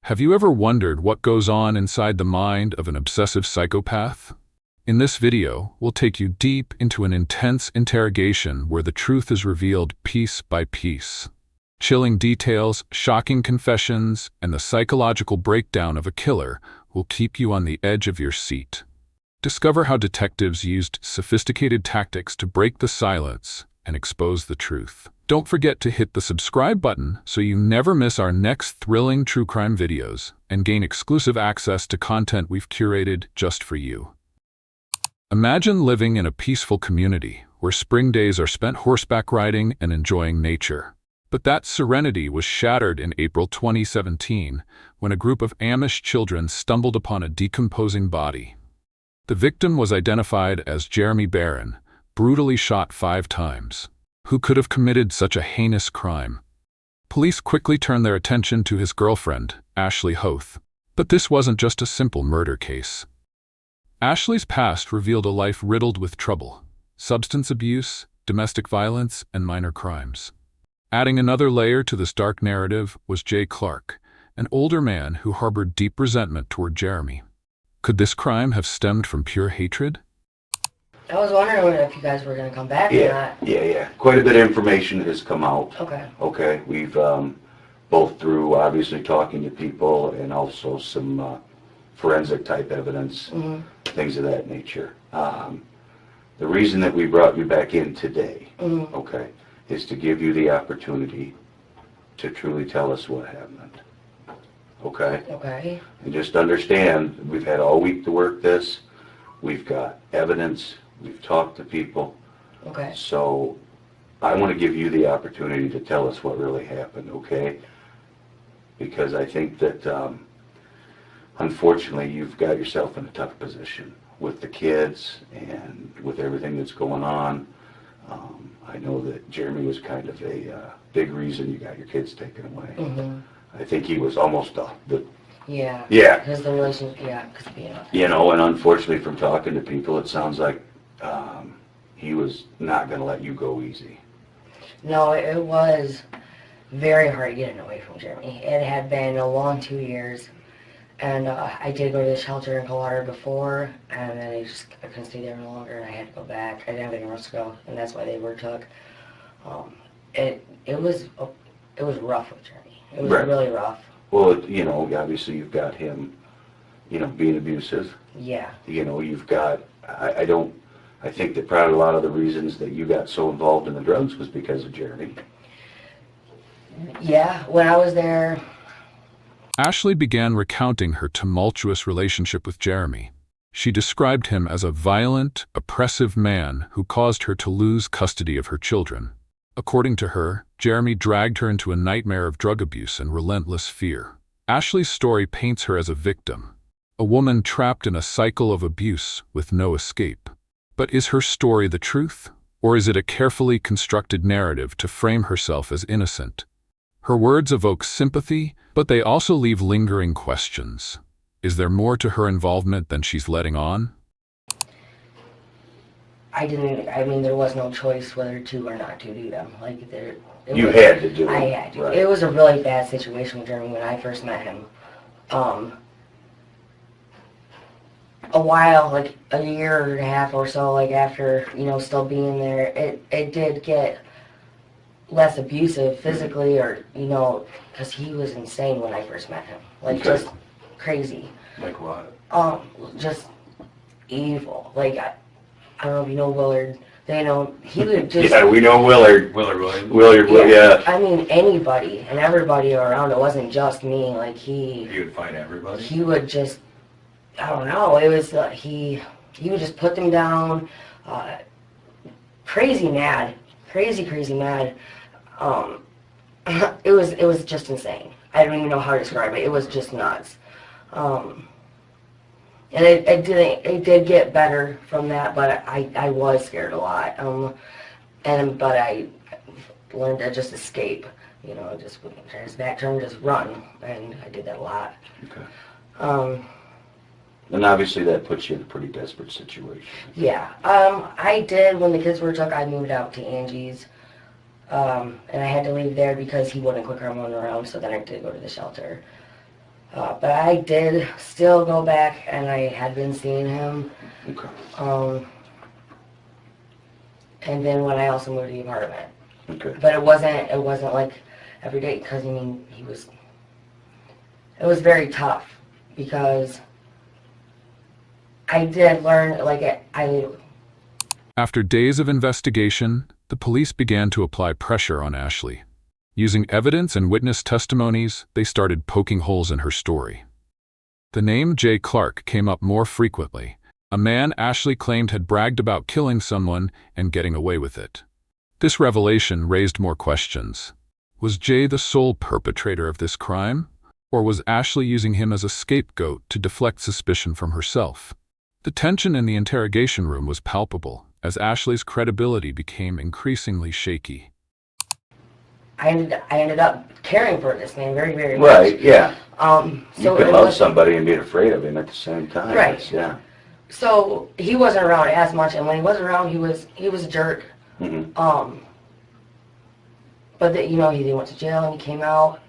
Have you ever wondered what goes on inside the mind of an obsessive psychopath? In this video, we'll take you deep into an intense interrogation where the truth is revealed piece by piece. Chilling details, shocking confessions, and the psychological breakdown of a killer will keep you on the edge of your seat. Discover how detectives used sophisticated tactics to break the silence and expose the truth. Don't forget to hit the subscribe button so you never miss our next thrilling true crime videos and gain exclusive access to content we've curated just for you. Imagine living in a peaceful community where spring days are spent horseback riding and enjoying nature. But that serenity was shattered in April 2017 when a group of Amish children stumbled upon a decomposing body. The victim was identified as Jeremy Barron, brutally shot 5 times. Who could have committed such a heinous crime? Police quickly turned their attention to his girlfriend, Ashley Hoth. But this wasn't just a simple murder case. Ashley's past revealed a life riddled with trouble, substance abuse, domestic violence, and minor crimes. Adding another layer to this dark narrative was Jay Clark, an older man who harbored deep resentment toward Jeremy. Could this crime have stemmed from pure hatred? I was wondering if you guys were going to come back or not. Yeah. Quite a bit of information has come out. Okay. We've both through obviously talking to people and also some forensic type evidence, things of that nature. The reason that we brought you back in today, okay, is to give you the opportunity to truly tell us what happened. Okay? Okay. And just understand, we've had all week to work this. We've got evidence. We've talked to people. Okay. So I want to give you the opportunity to tell us what really happened, okay? Because I think that unfortunately you've got yourself in a tough position with the kids and with everything that's going on. I know that Jeremy was kind of a big reason you got your kids taken away. I think he was almost the Yeah. Yeah. Because the relationship, because you know, and unfortunately from talking to people, it sounds like he was not going to let you go easy. No, it was very hard getting away from Jeremy. It had been a long 2 years, and I did go to the shelter in Coldwater before, and then I couldn't stay there no longer, and I had to go back. I didn't have anywhere else to go, and that's why they were took. It was rough with Jeremy. It was really rough. Well, you know, obviously you've got him, you know, being abusive. Yeah. You know, you've got, I think that probably a lot of the reasons that you got so involved in the drugs was because of Jeremy. Yeah, when I was there. Ashley began recounting her tumultuous relationship with Jeremy. She described him as a violent, oppressive man who caused her to lose custody of her children. According to her, Jeremy dragged her into a nightmare of drug abuse and relentless fear. Ashley's story paints her as a victim, a woman trapped in a cycle of abuse with no escape. But is her story the truth, or is it a carefully constructed narrative to frame herself as innocent? Her words evoke sympathy, but they also leave lingering questions. Is there more to her involvement than she's letting on? There was no choice whether to or not to do them. You had to do it. I had to. Right. It was a really bad situation with Jeremy when I first met him. A while, like a year and a half or so, like after, still being there, it did get less abusive physically or, because he was insane when I first met him. Just crazy. Like what? Just evil. I don't know if you know Willard. He would just... Yeah, we know Willard. Willard, yeah. I mean, anybody and everybody around. It wasn't just me. He would fight everybody? He would just... I don't know. It was... he would just put them down. Crazy mad. Crazy mad. It was just insane. I don't even know how to describe it. It was just nuts. And it did get better from that, but I was scared a lot. But I learned to just escape, just turn his back, just run, and I did that a lot. Okay. And obviously that puts you in a pretty desperate situation. Yeah. I did, when the kids were took, I moved out to Angie's. And I had to leave there because he wouldn't quit crumbling around, so then I did go to the shelter. But I did still go back, and I had been seeing him. Okay. And then when I also moved to the apartment. Okay. But it wasn't like every day, because, I mean, it was very tough, because I did learn, like, After days of investigation, the police began to apply pressure on Ashley. Using evidence and witness testimonies, they started poking holes in her story. The name Jay Clark came up more frequently, a man Ashley claimed had bragged about killing someone and getting away with it. This revelation raised more questions. Was Jay the sole perpetrator of this crime? Or was Ashley using him as a scapegoat to deflect suspicion from herself? The tension in the interrogation room was palpable, as Ashley's credibility became increasingly shaky. I ended up caring for this man very, very much. Right, yeah. So You can love somebody and be afraid of him at the same time. Right. Yeah. So he wasn't around as much, and when he wasn't around, he was a jerk. Mm-hmm. But he went to jail and he came out.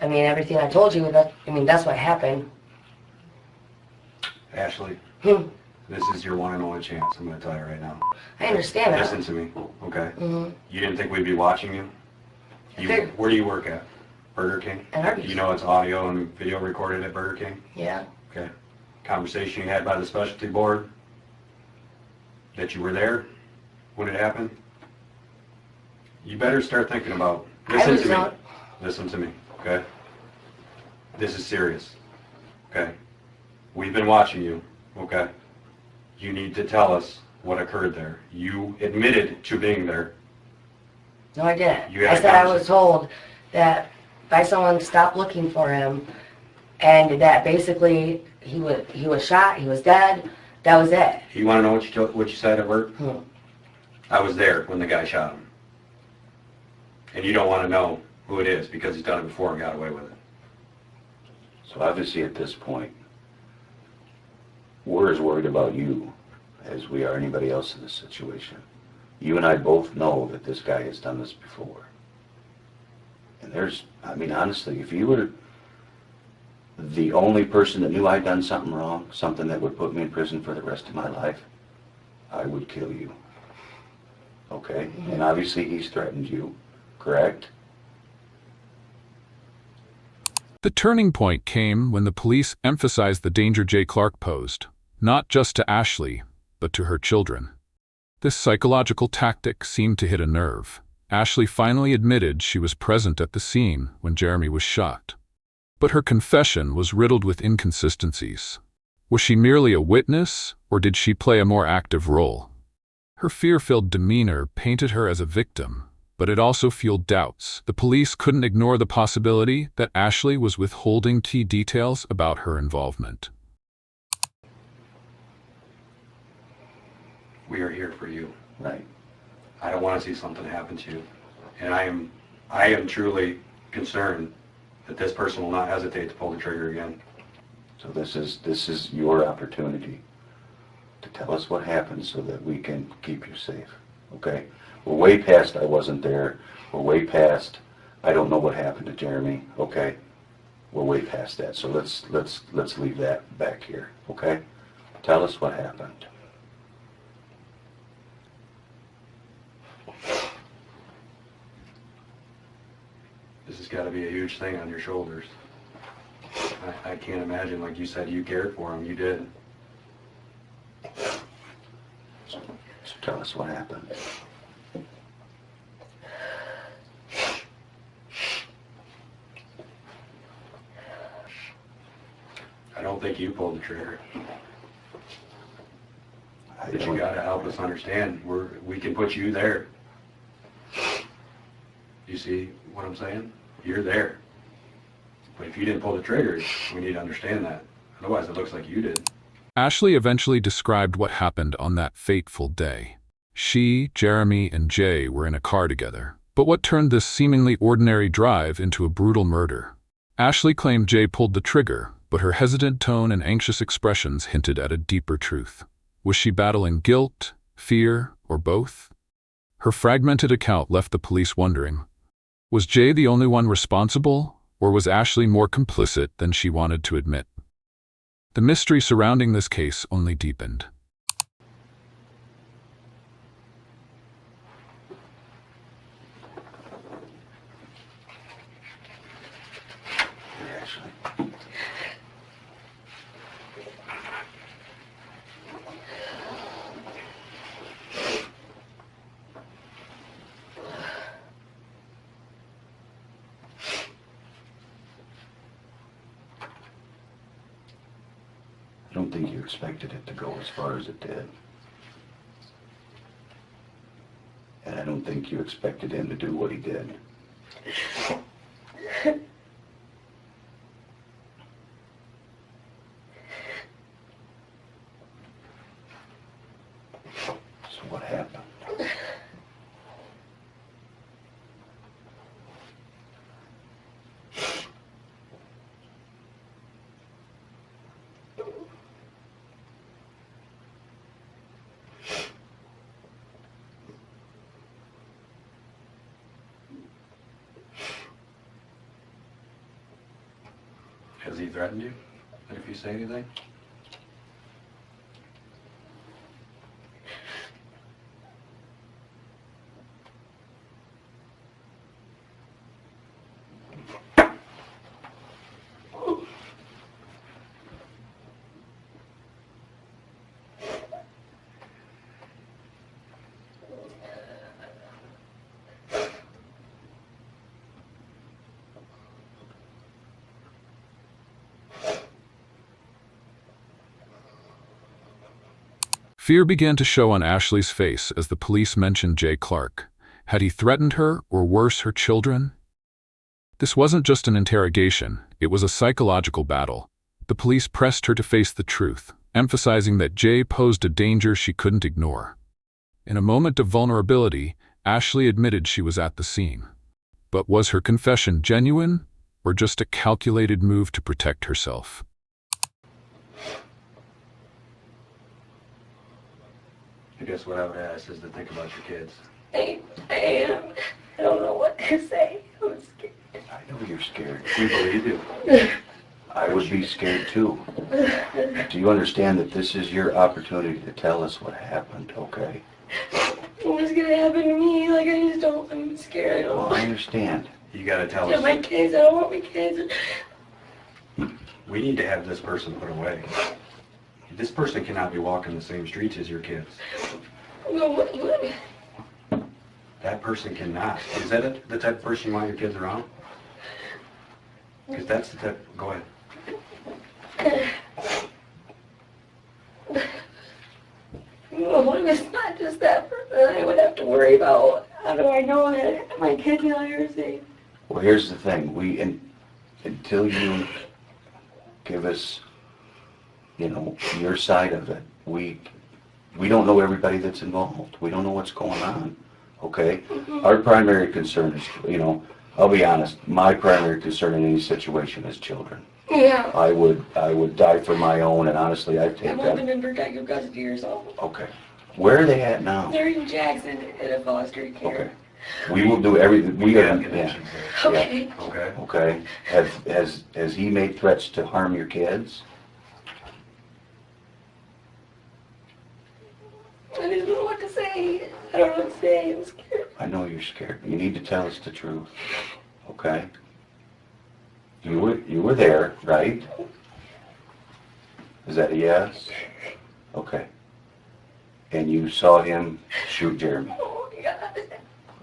I mean, everything I told you, that's what happened. Ashley, this is your one and only chance. I'm going to tell you right now. I understand that. Listen to me, okay? Mm-hmm. You didn't think we'd be watching you? Where do you work at? Burger King? At Arby's. You know it's audio and video recorded at Burger King? Yeah. Okay. Conversation you had by the specialty board? That you were there when it happened? You better start thinking about... Listen to me, okay? This is serious, okay? We've been watching you, okay? You need to tell us what occurred there. You admitted to being there. No, I didn't. You had I a said I was conversation. told that by someone stopped looking for him, and that basically he was shot, he was dead. That was it. You want to know what you said at work? Hmm. I was there when the guy shot him. And you don't want to know who it is because he's done it before and got away with it. So obviously at this point, we're as worried about you as we are anybody else in this situation. You and I both know that this guy has done this before. And honestly, if you were the only person that knew I'd done something wrong, something that would put me in prison for the rest of my life, I would kill you. Okay? And obviously he's threatened you, correct? The turning point came when the police emphasized the danger Jay Clark posed, not just to Ashley, but to her children. This psychological tactic seemed to hit a nerve. Ashley finally admitted she was present at the scene when Jeremy was shot. But her confession was riddled with inconsistencies. Was she merely a witness, or did she play a more active role? Her fear-filled demeanor painted her as a victim, but it also fueled doubts. The police couldn't ignore the possibility that Ashley was withholding key details about her involvement. We are here for you. Right. I don't want to see something happen to you. And I am truly concerned that this person will not hesitate to pull the trigger again. So this is your opportunity to tell us what happened so that we can keep you safe. Okay? We're way past I wasn't there. We're way past I don't know what happened to Jeremy. Okay? We're way past that. So let's leave that back here. Okay? Tell us what happened. This has got to be a huge thing on your shoulders. I can't imagine, like you said, you cared for him. You did. So tell us what happened. I don't think you pulled the trigger. But you don't- got to help us understand. We can put you there. You see what I'm saying? You're there. But if you didn't pull the trigger, we need to understand that. Otherwise, it looks like you did. Ashley eventually described what happened on that fateful day. She, Jeremy, and Jay were in a car together. But what turned this seemingly ordinary drive into a brutal murder? Ashley claimed Jay pulled the trigger, but her hesitant tone and anxious expressions hinted at a deeper truth. Was she battling guilt, fear, or both? Her fragmented account left the police wondering, was Jay the only one responsible, Or was Ashley more complicit than she wanted to admit? The mystery surrounding this case only deepened. I don't think you expected it to go as far as it did. And I don't think you expected him to do what he did. So what happened? Has he threatened you? If you say anything? Fear began to show on Ashley's face as the police mentioned Jay Clark. Had he threatened her, or worse, her children? This wasn't just an interrogation, it was a psychological battle. The police pressed her to face the truth, emphasizing that Jay posed a danger she couldn't ignore. In a moment of vulnerability, Ashley admitted she was at the scene. But was her confession genuine, or just a calculated move to protect herself? I guess what I would ask is to think about your kids. I am. I don't know what to say. I'm scared. I know you're scared. We believe you. I would be scared too. Do you understand that this is your opportunity to tell us what happened, okay? What's gonna happen to me? Like, I just don't, I'm scared. I don't Well, know. I understand. You gotta tell Yeah, us. my kids, I don't want my kids. We need to have this person put away. This person cannot be walking the same streets as your kids. No, what? That person cannot. Is that the type of person you want your kids around? Because that's the type. Go ahead. No, it's not just that person. I would have to worry about how do I know that my kids and I are safe. Well, here's the thing. Until you give us, your side of it, we don't know everybody that's involved. We don't know what's going on, okay? Our primary concern is, I'll be honest, my primary concern in any situation is children. Yeah. I would die for my own, and honestly, I'd take I'm that. hoping in protective custody or something. Okay. Where are they at now? They're in Jackson in a foster care. Okay. We will do everything. We have are, connections yeah. there. Okay. Okay. Okay. Has he made threats to harm your kids? I just don't know what to say. I don't know what to say. I'm scared. I know you're scared. You need to tell us the truth. Okay? You were there, right? Is that a yes? Okay. And you saw him shoot Jeremy, Oh my God.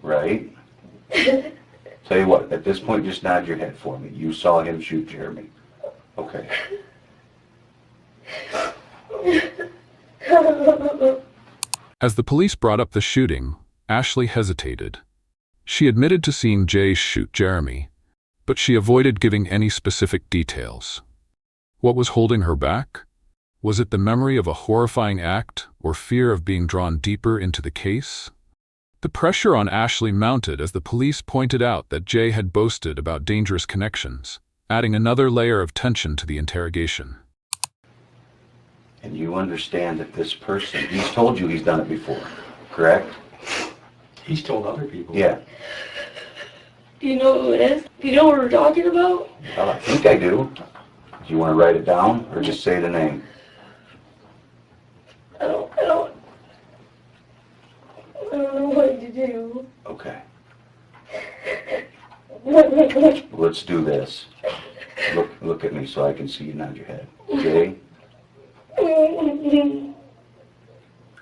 right? Tell you what, at this point, just nod your head for me. You saw him shoot Jeremy. Okay. As the police brought up the shooting, Ashley hesitated. She admitted to seeing Jay shoot Jeremy, but she avoided giving any specific details. What was holding her back? Was it the memory of a horrifying act or fear of being drawn deeper into the case? The pressure on Ashley mounted as the police pointed out that Jay had boasted about dangerous connections, adding another layer of tension to the interrogation. And you understand that this person, he's told you he's done it before, correct? He's told other people. Yeah. Do you know who it is? Do you know what we're talking about? Well, I think I do. Do you want to write it down or just say the name? I don't know what to do. Okay. Let's do this. Look at me so I can see you nod your head. Jay?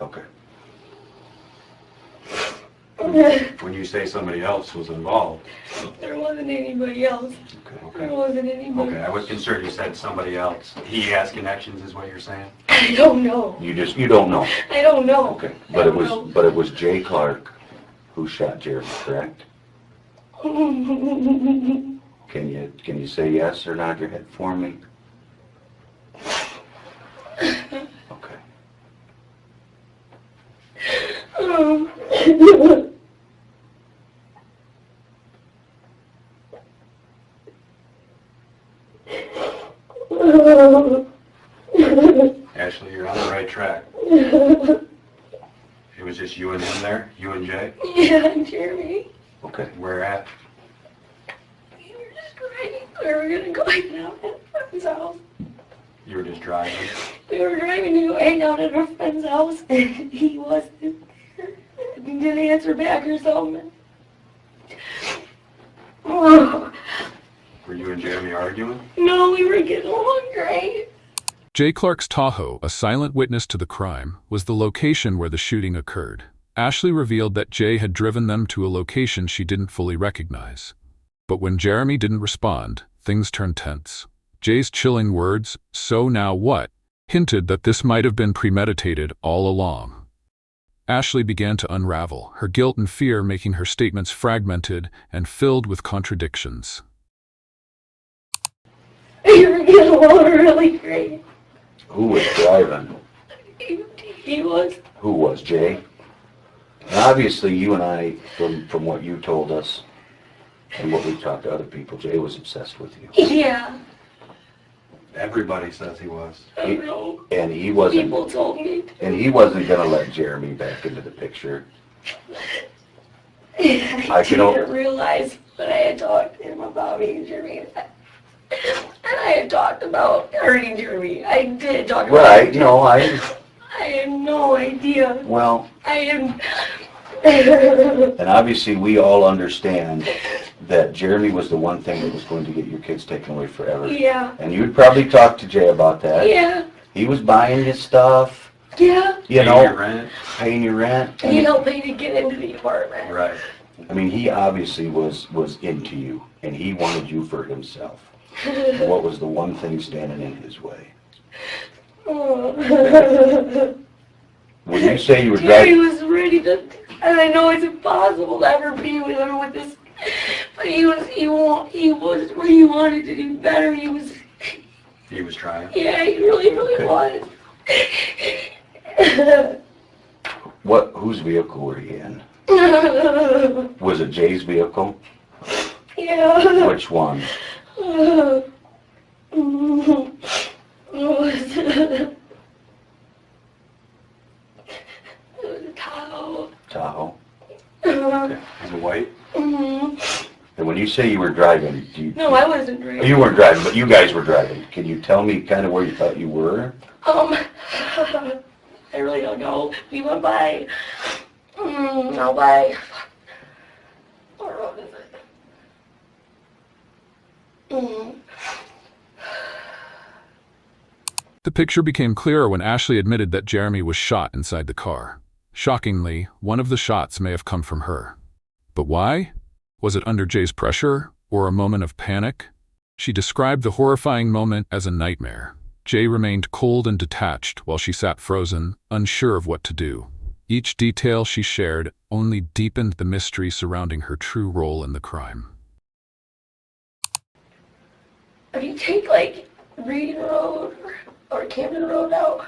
Okay. When you say somebody else was involved, There wasn't anybody else. There wasn't anybody. okay, I was concerned you said somebody else. He has connections, is what you're saying? I don't know. You don't know. I don't know. Okay. I But it don't know. was Jay Clark who shot Jeremy, correct? Can you say yes or nod your head for me? Okay. Ashley, you're on the right track. It was just you and him there? You and Jay? Yeah, Jeremy. Okay. Where at? We were just driving. We were gonna go hang out at a friend's house. You were just driving? We were driving to go hang out at a friend's house, and he wasn't there. He didn't answer back or something. Oh, Were you and Jeremy arguing? no, we were getting along great. Jay Clark's Tahoe, a silent witness to the crime, was the location where the shooting occurred. Ashley revealed that Jay had driven them to a location she didn't fully recognize. But when Jeremy didn't respond, things turned tense. Jay's chilling words, "So now what?" hinted that this might have been premeditated all along. Ashley began to unravel, her guilt and fear making her statements fragmented and filled with contradictions. We were getting along really great. Who was driving? He was. Who was, Jay? And obviously, you and I, from what you told us and what we've talked to other people, Jay was obsessed with you. Yeah. Everybody says he was. I don't know. And he wasn't. People told me. And he wasn't going to let Jeremy back into the picture. I can o- didn't realize what I had talked to him about me and Jeremy. And I had talked about hurting Jeremy. I did talk about Right, it. no, I had no idea. well, I am. and obviously we all understand that Jeremy was the one thing that was going to get your kids taken away forever. Yeah. And you'd probably talk to Jay about that. Yeah. He was buying his stuff, Yeah. you Paying know, your rent? paying your rent. And he helped me to get into the apartment. Right. I mean, he obviously was into you, and he wanted you for himself. What was the one thing standing in his way? When you say you were Jerry driving, was ready to, and I know it's impossible to ever be with him with this, but he was where he wanted to do better. He was trying. Yeah, he really was. whose vehicle were you in? Was it Jay's vehicle? Yeah. Which one? It was a Tahoe. Tahoe. Okay. Is it white? And when you say you were driving, No, I wasn't driving. you weren't driving, but you guys were driving. Can you tell me kind of where you thought you were? I really don't know. We went by, out by, what road is it? The picture became clearer when Ashley admitted that Jeremy was shot inside the car. Shockingly, one of the shots may have come from her. But why? Was it under Jay's pressure, or a moment of panic? She described the horrifying moment as a nightmare. Jay remained cold and detached while she sat frozen, unsure of what to do. Each detail she shared only deepened the mystery surrounding her true role in the crime. If you take like Reading Road or Camden Road out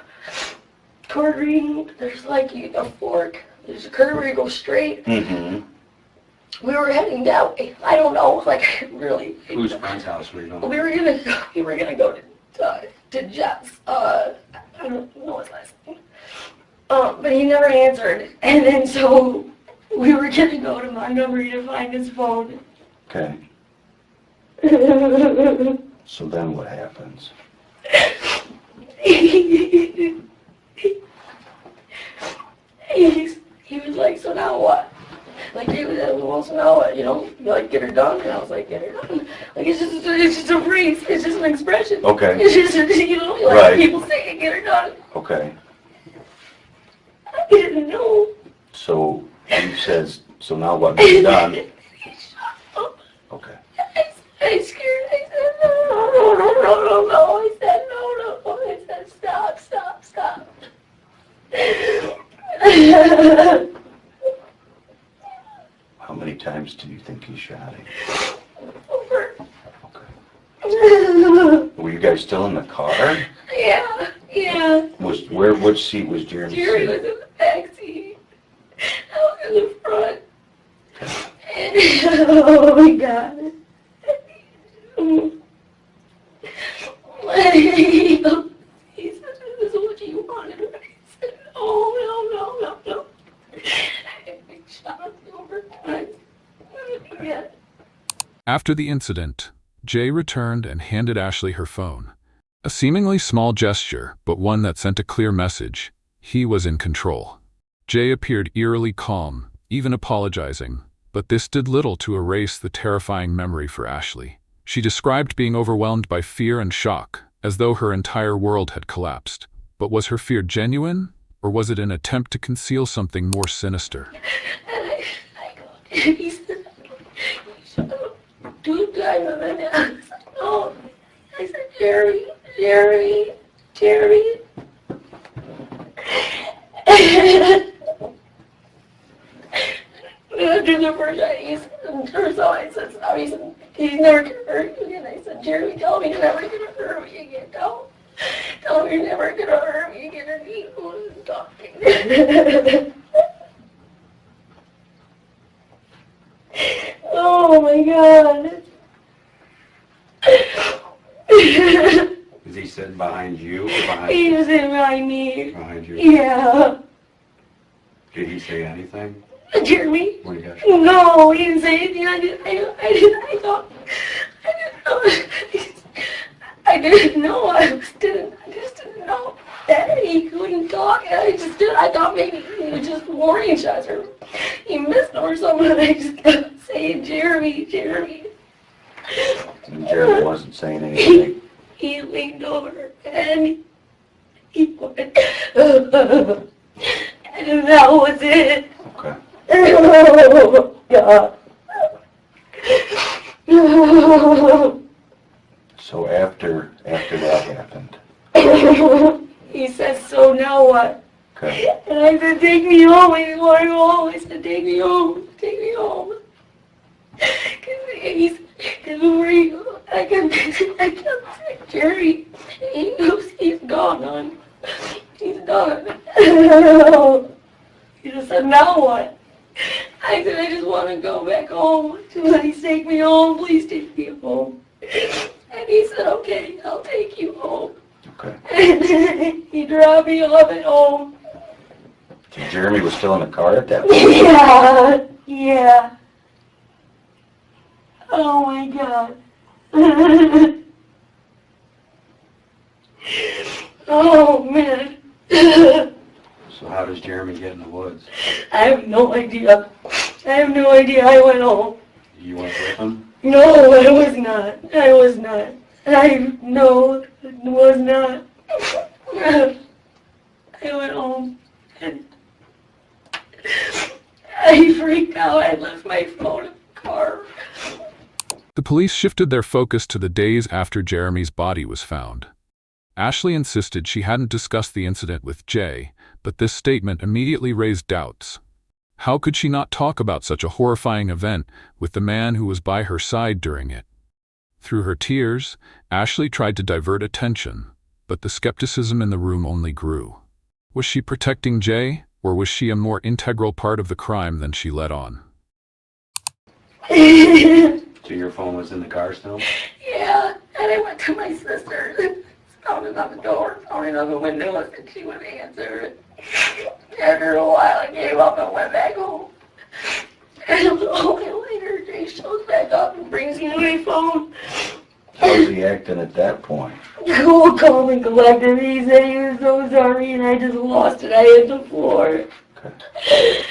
toward Reading, there's like a fork. There's a curve where you go straight. Mm-hmm. We were heading that way. I don't know, like really. Whose friend's house were you going? We were gonna go to Jeff's. I don't know his last name. But he never answered, and then so we were gonna go to Montgomery to find his phone. Okay. So then what happens? He was like, so now what? Like, he was well, so now what? You know, like, get her done? And I was like, get her done. Like, it's just a phrase. It's just an expression. Okay. It's just, you know, like Right. people say, get her done. Okay. I didn't know. So he says, so now what? Get done. He shut up. Okay. I scared. I said, no. I said, no. I said, stop. How many times do you think he shot him? Over. Okay. Were you guys still in the car? Yeah. Which seat was Jeremy Jerry was sitting? in the back seat. I was in the front. And, oh my God. He said, this is what you wanted. I said, no. I shot over time. Yeah. After the incident, Jay returned and handed Ashley her phone. A seemingly small gesture, but one that sent a clear message. He was in control. Jay appeared eerily calm, even apologizing, but this did little to erase the terrifying memory for Ashley. She described being overwhelmed by fear and shock, as though her entire world had collapsed. But was her fear genuine, or was it an attempt to conceal something more sinister? And I go, he said, shut up 2 times, and then I was like, no. I said, Jerry. After the first shot, he said, or so I said, stop. He said, he's never gonna hurt you again. I said, Jerry, tell me you're never gonna hurt me again. Tell him you're never gonna hurt me again. And he was talking. Oh my God. Is he sitting behind you or behind He you? was in behind me. Behind you? Yeah. Did he say anything Jeremy? when he got shot? No, he didn't say anything. I didn't know. I just didn't know that he couldn't talk. I thought maybe he was just warning shots or he missed or something. I just kept saying, Jeremy. And Jeremy wasn't saying anything. He leaned over and he went, and that was it. Okay. Oh, God. So after that happened, He said, so now what? okay. And I said, take me home. I didn't want to go home. I said, take me home. Because before he goes, I kept saying, Jerry, he goes, he's gone, hon. He's done. He just said, now what? I said, I just want to go back home. Please take me home. Please take me home. And he said, okay, I'll take you home. Okay. And he dropped me off at home. So Jeremy was still in the car at that point? Yeah. Oh my God. Oh man. So how does Jeremy get in the woods? I have no idea. I went home. You went with him? No, I was not. I was not. I went home and I freaked out. I left my phone in the car. The police shifted their focus to the days after Jeremy's body was found. Ashley insisted she hadn't discussed the incident with Jay, but this statement immediately raised doubts. How could she not talk about such a horrifying event with the man who was by her side during it? Through her tears, Ashley tried to divert attention, but the skepticism in the room only grew. Was she protecting Jay, or was she a more integral part of the crime than she let on? So your phone was in the car still? Yeah, and I went to my sister, pounding on the door, pounding on the window, and she wouldn't answer. After a while, I gave up and went back home. And I was all alone. later, Jay shows back up and brings me my phone. How's he acting at that point? Cool, calm, and collected. He said he was so sorry, and I just lost it. I hit the floor. Okay.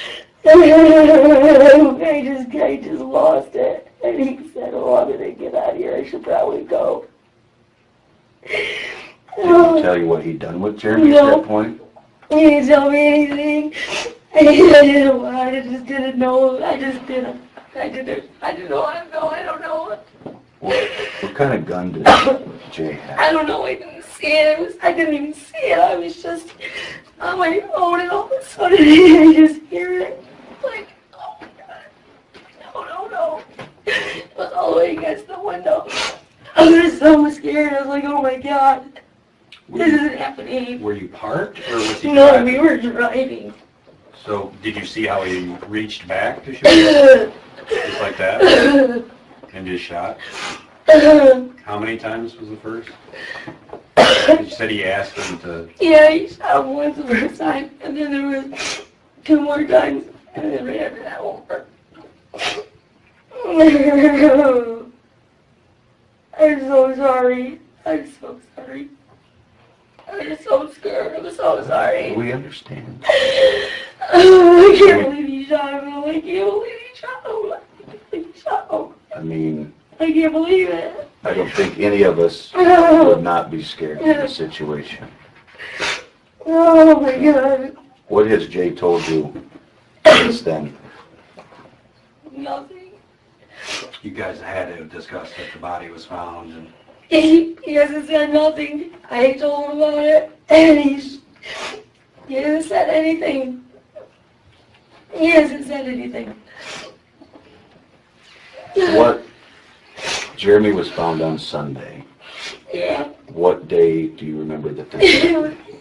I just lost it. And he said, "Oh, I'm gonna get out of here. I should probably go." Did he tell you what he'd done with Jeremy at that point? He didn't tell me anything. I just didn't know. I didn't know how to go. I don't know. What kind of gun did Jay have? I don't know. I didn't see it. I didn't even see it. I was just on my phone, and all of a sudden I just hear it. Like, oh my God. No. It was all the way against the window. I was so scared. I was like, oh my God. This isn't happening. Were you parked, or was he No, driving? we were driving. So, did you see how he reached back to shoot you? Just like that? And just shot? How many times was the first? You said he asked him to... Yeah, he shot him once the first time, and then there was 2 more times, and then right after that one. I'm so sorry. I'm so sorry. I was so scared. I'm so sorry. We understand. I can't believe he shot him. I can't believe he shot him. I can't believe he shot him. I mean, I can't believe it. I don't think any of us would not be scared in this situation. Oh my God. What has Jay told you since then? Nothing. You guys had to discuss that the body was found, and... He hasn't said nothing. I told him about it, and he hasn't said anything. He hasn't said anything. What? Jeremy was found on Sunday. Yeah. What day do you remember that this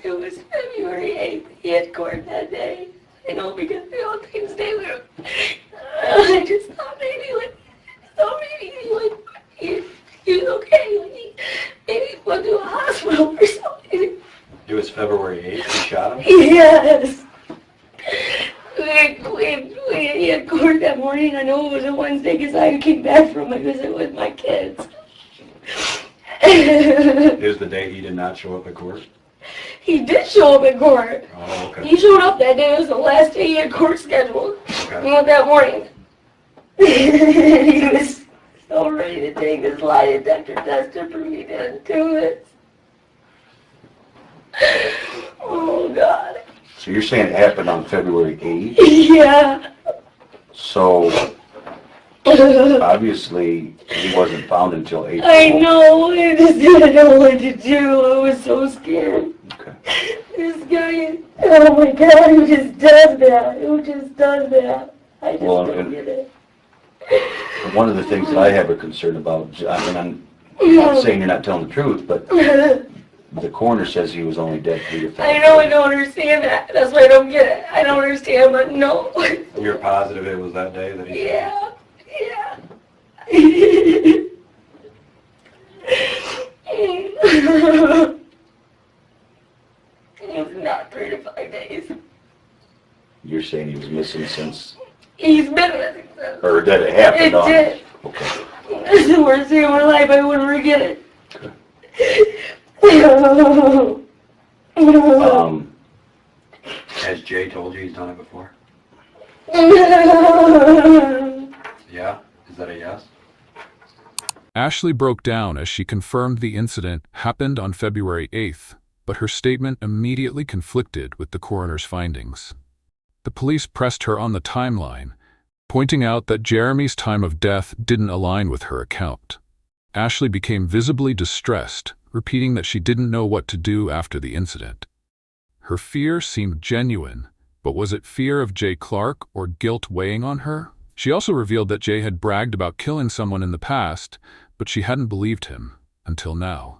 It was February 8th. He had court that day. I know, because the old things they were. I just thought maybe he was okay. Maybe he went to a hospital or something. It was February 8th you shot him? Yes. He had court that morning. I know it was a Wednesday because I came back from my visit with my kids. It was the day he did not show up at court? He did show up at court. Oh, okay. He showed up that day. It was the last day he had court scheduled. Okay. He went that morning. He was so ready to take this lie detector test to prove he didn't do it. Oh, God. So you're saying it happened on February 8th? Yeah. So obviously he wasn't found until April. I know. I just didn't know what to do. I was so scared. Okay. This guy, oh my God, who just does that? Who just does that? I just don't get it. One of the things that I have a concern about, I mean, I'm not saying you're not telling the truth, but the coroner says he was only dead 3 to 5 I know, I don't understand that. That's why I don't get it. I don't understand, but no. You're positive it was that day that he... Yeah. It was not 3 to 5 days. You're saying he was missing since, He's been missing since. or that it happened It on? did. Okay. That's the worst day of my life. I wouldn't forget it. Has Jay told you he's done it before? Yeah? Is that a yes? Ashley broke down as she confirmed the incident happened on February 8th, but her statement immediately conflicted with the coroner's findings. The police pressed her on the timeline, pointing out that Jeremy's time of death didn't align with her account. Ashley became visibly distressed, repeating that she didn't know what to do after the incident. Her fear seemed genuine, but was it fear of Jay Clark or guilt weighing on her? She also revealed that Jay had bragged about killing someone in the past, but she hadn't believed him until now.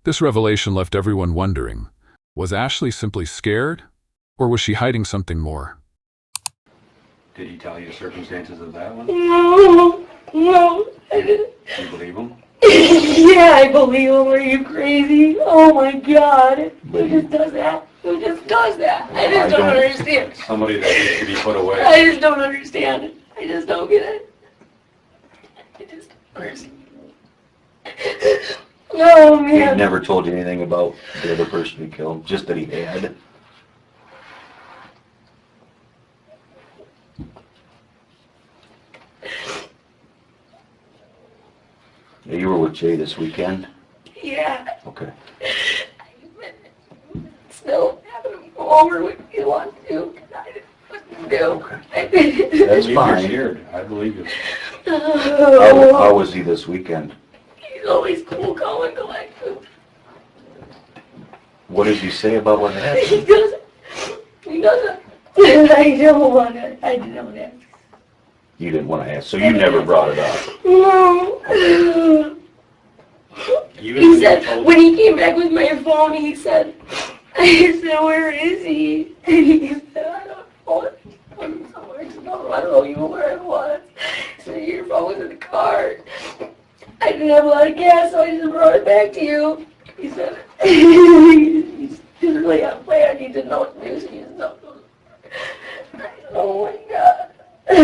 This revelation left everyone wondering, was Ashley simply scared, or was she hiding something more? Did he tell you the circumstances of that one? No, I didn't. Do you believe him? Yeah, I believe him. Are you crazy? Oh my God. Who just does that? Who just does that? I just don't understand. Somebody that needs to be put away. I just don't understand it. I just don't get it. Oh, He man. never told you anything about the other person he killed, just that he had. Yeah, you were with Jay this weekend? Yeah. Okay. Still having him go over if you want to. I didn't know what to do. Okay. That's You're fine. scared. I believe you. How was he this weekend? He's always cool, calm, and collected. What does he say about what He happened? doesn't. He doesn't. I don't want to. I don't ask. You didn't want to ask, so you never brought it up. No. Even He when you said, told when he came back with my phone, he said, I said, where is he? And he said, I don't know. I'm somewhere. I said, no, I don't know even where it was. He said, your phone was in the car. I didn't have a lot of gas, so I just brought it back to you. He said, he's really unplanned. He didn't know what to do, so he just don't know. I said, oh my God. He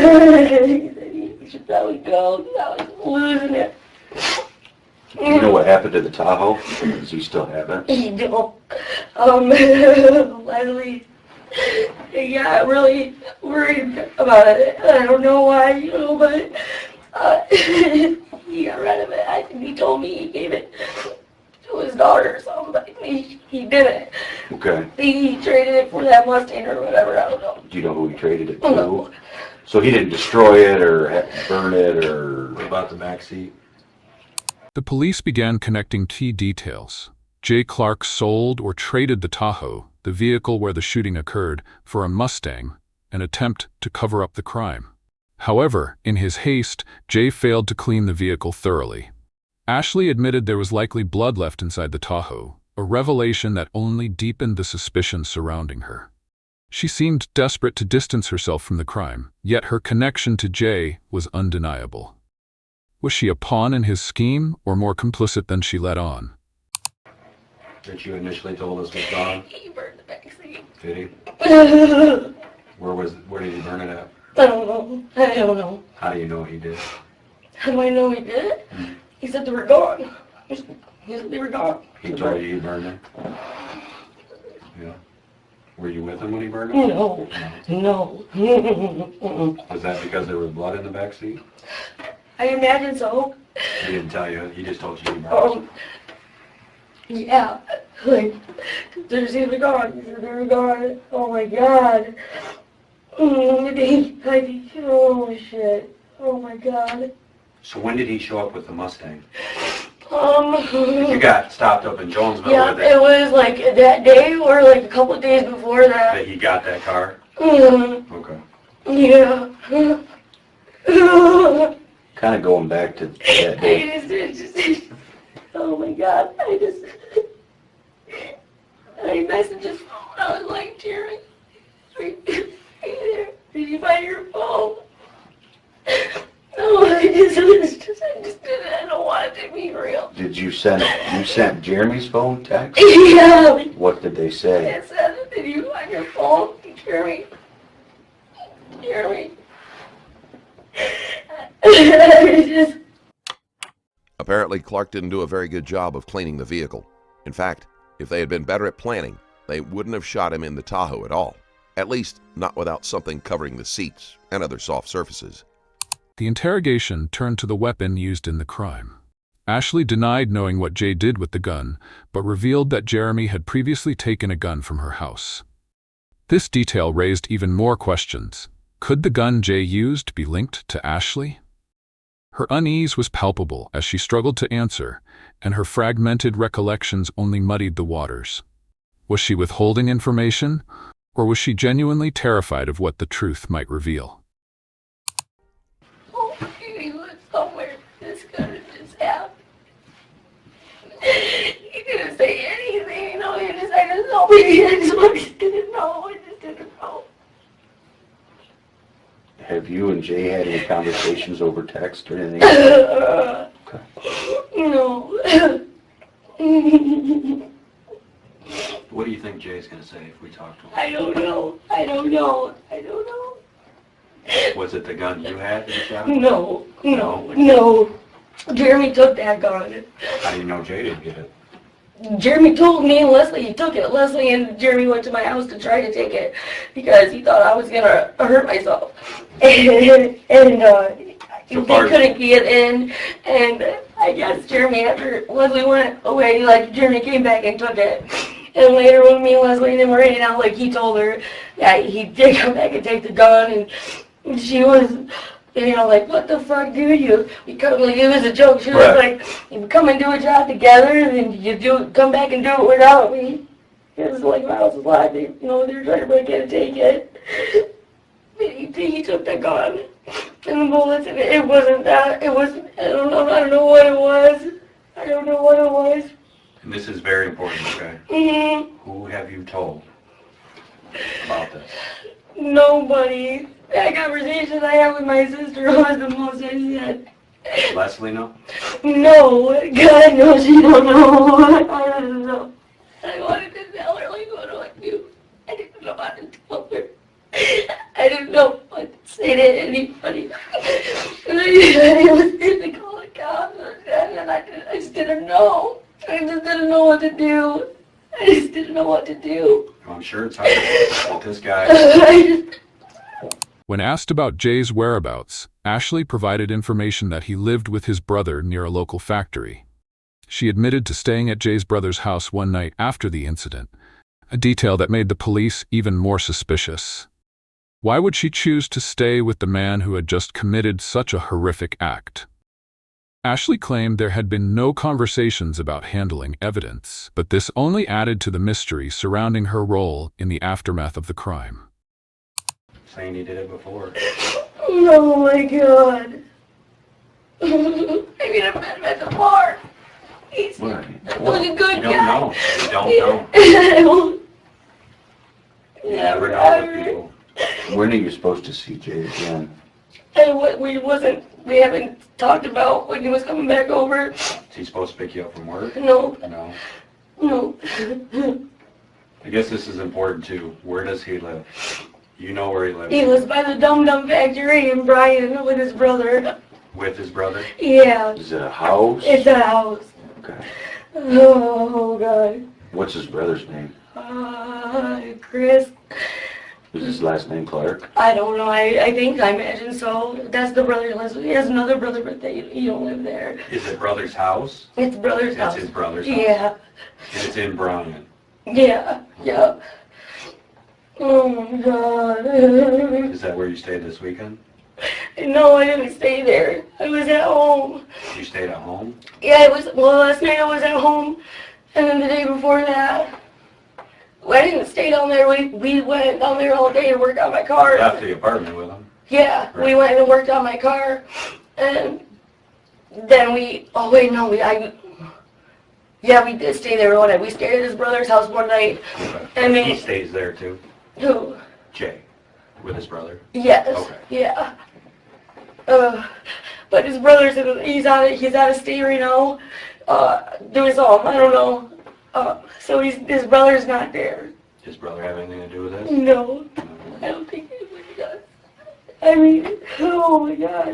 said, he should probably go. I was losing it. You know what happened to the Tahoe? Does he still have it? You know, Leslie, I got really worried about it. I don't know why, but he got rid of it. I think he told me he gave it to his daughter or something, but he didn't. Okay. He traded it for that Mustang or whatever, I don't know. Do you know who he traded it to? No. So he didn't destroy it or burn it or... What about the back seat? The police began connecting key details. Jay Clark sold or traded the Tahoe, the vehicle where the shooting occurred, for a Mustang, an attempt to cover up the crime. However, in his haste, Jay failed to clean the vehicle thoroughly. Ashley admitted there was likely blood left inside the Tahoe, a revelation that only deepened the suspicion surrounding her. She seemed desperate to distance herself from the crime, yet her connection to Jay was undeniable. Was she a pawn in his scheme, or more complicit than she let on? That you initially told us was gone? He burned the backseat. Did he? Where did he burn it at? I don't know. I don't know. How do you know he did? How do I know he did it? He said they were gone. He said they were gone. He told you he burned them? Yeah. Were you with him when he burned them? No. Was that because there was blood in the back seat? I imagine so. He didn't tell you. He just told you he burned them. Yeah. Like, they're either gone. He said they were gone. Oh my God. Oh shit. Oh my God. So when did he show up with the Mustang? You You got stopped up in Jonesville yeah, with it. it was like that day or like a couple of days before that. That he got that car? Mm, Okay. yeah. Kind of going back to that day. Oh my God, I messaged his phone. I was like tearing. Did you find your phone? No, I just did it. I don't want it to be real. Did you sent Jeremy's phone text? Yeah. What did they say? It said, did you find your phone? Jeremy. Just... Apparently, Clark didn't do a very good job of cleaning the vehicle. In fact, if they had been better at planning, they wouldn't have shot him in the Tahoe at all. At least, not without something covering the seats and other soft surfaces. The interrogation turned to the weapon used in the crime. Ashley denied knowing what Jay did with the gun, but revealed that Jeremy had previously taken a gun from her house. This detail raised even more questions. Could the gun Jay used be linked to Ashley? Her unease was palpable as she struggled to answer, and her fragmented recollections only muddied the waters. Was she withholding information, or was she genuinely terrified of what the truth might reveal? Oh, he was somewhere. This could have just happened. He didn't say anything, he just, I just know. I just didn't know. Have you and Jay had any conversations over text or anything? Okay. No. What do you think Jay's going to say if we talk to him? I don't know. Was it the gun you had that you shot him? No. Jeremy took that gun. How do you know Jay didn't get it? Jeremy told me and Leslie he took it. Leslie and Jeremy went to my house to try to take it because he thought I was gonna hurt myself. And they couldn't get in. And I guess Jeremy, after Leslie went away, like Jeremy came back and took it. And later when me and Leslie and them were hanging out, like he told her that he did come back and take the gun, and she was, you know, like, what the fuck do you? Because like it was a joke. She was like, you come and do a job together, and then you come back and do it without me. It was like my house was locked. You know, they were trying to break in and take it. He took the gun and the bullets, and it wasn't that. It was I don't know what it was. I don't know what it was. And this is very important, okay? Mm-hmm. Who have you told about this? Nobody. That conversation I had with my sister was the most I said. Does Leslie know? No, God knows she don't know. I don't know. I wanted to tell her, like, what do I do? I didn't know how to tell her. I didn't know what to say to anybody. And I was going to call the cops, and I just didn't know. I just didn't know what to do. I just didn't know what to do. Well, I'm sure it's hard with this guy. When asked about Jay's whereabouts, Ashley provided information that he lived with his brother near a local factory. She admitted to staying at Jay's brother's house one night after the incident, a detail that made the police even more suspicious. Why would she choose to stay with the man who had just committed such a horrific act? Ashley claimed there had been no conversations about handling evidence, but this only added to the mystery surrounding her role in the aftermath of the crime. Saying he did it before. Oh my God. I mean, I met him at the bar. He's Right. a good guy. You don't know. You never know with people. When are you supposed to see Jay again? And what we haven't talked about when he was coming back over. Is he supposed to pick you up from work? No, No. no. I guess this is important too. Where does he live? You know where he lives. He lives by the Dum Dum factory in Bryan with his brother. With his brother? Yeah, Is it a house? it's a house. Okay. Oh God. What's his brother's name? Chris. Is his last name Clark? I don't know. I imagine so. That's the brother. He has another brother, but he don't live there. Is it brother's house? It's brother's house. It's his brother's house? Yeah. And it's in Bryan? Yeah. Yeah. Oh my God. Is that where you stayed this weekend? No, I didn't stay there. I was at home. You stayed at home? Yeah, last night I was at home, and then the day before that, I didn't stay down there. We went down there all day to work on my car. You left the apartment with him? Yeah, we went and worked on my car, and then we did stay there one night. We stayed at his brother's house one night, and He stays there too? who? Jay, with his brother? Yes. Okay. Yeah. But his brother's he's out of state right now, doing something. I don't know. So his brother's not there. Does his brother have anything to do with this? No, I don't think anybody does. I mean, oh my God.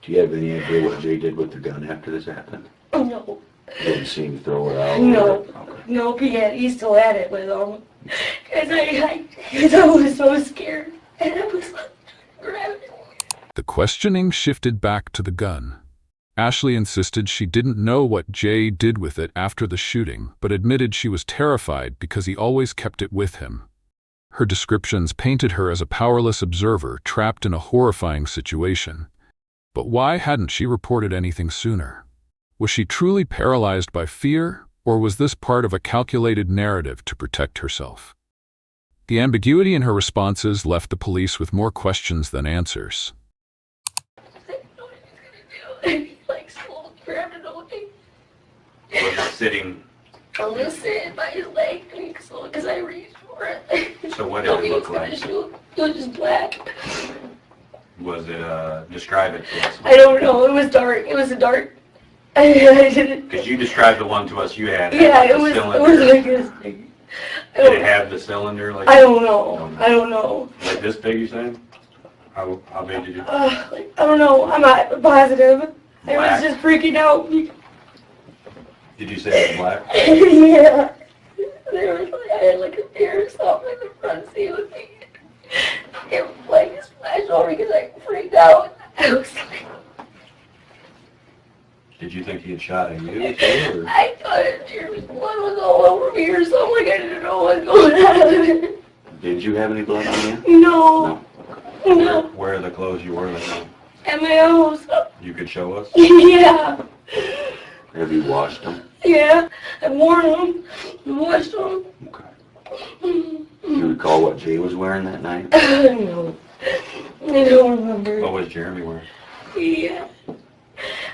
Do you have any idea what Jay did with the gun after this happened? No. You didn't see him throw it out? No. Okay. No, he still had it with him. Because I was so scared. And I was like, grab it. The questioning shifted back to the gun. Ashley insisted she didn't know what Jay did with it after the shooting, but admitted she was terrified because he always kept it with him. Her descriptions painted her as a powerless observer trapped in a horrifying situation. But why hadn't she reported anything sooner? Was she truly paralyzed by fear, or was this part of a calculated narrative to protect herself? The ambiguity in her responses left the police with more questions than answers. I didn't know what he was going to do. And he slowly grabbed it away. Was it sitting? I was sitting by his leg, because I reached for it. So what did it look like? It was just black. Was it, describe it to us? I don't know. It was dark. It was a dark. I didn't. Because you described the one to us you had. Yeah, the it was cylinder. like this big. Did it have the cylinder? Like, I don't know. I don't know. Like this big, you saying? How big did you? I don't know. I'm not positive. I was Black? just freaking out. Did you say it was black? Yeah. There was like, I had like a deer or something in the front seat with me. It was like just flashed over because I freaked out. I was like, Did you think he had shot at you too, or? I thought Jeremy's blood was all over me or something. Like I didn't know what was going on. Did you have any blood on you? No. No. Where are the clothes you wore that night? At my house. You could show us? Yeah. Have you washed them? Yeah. I wore them. Washed them. Okay. Do you recall what Jay was wearing that night? No. I don't remember. What was Jeremy wearing? Yeah.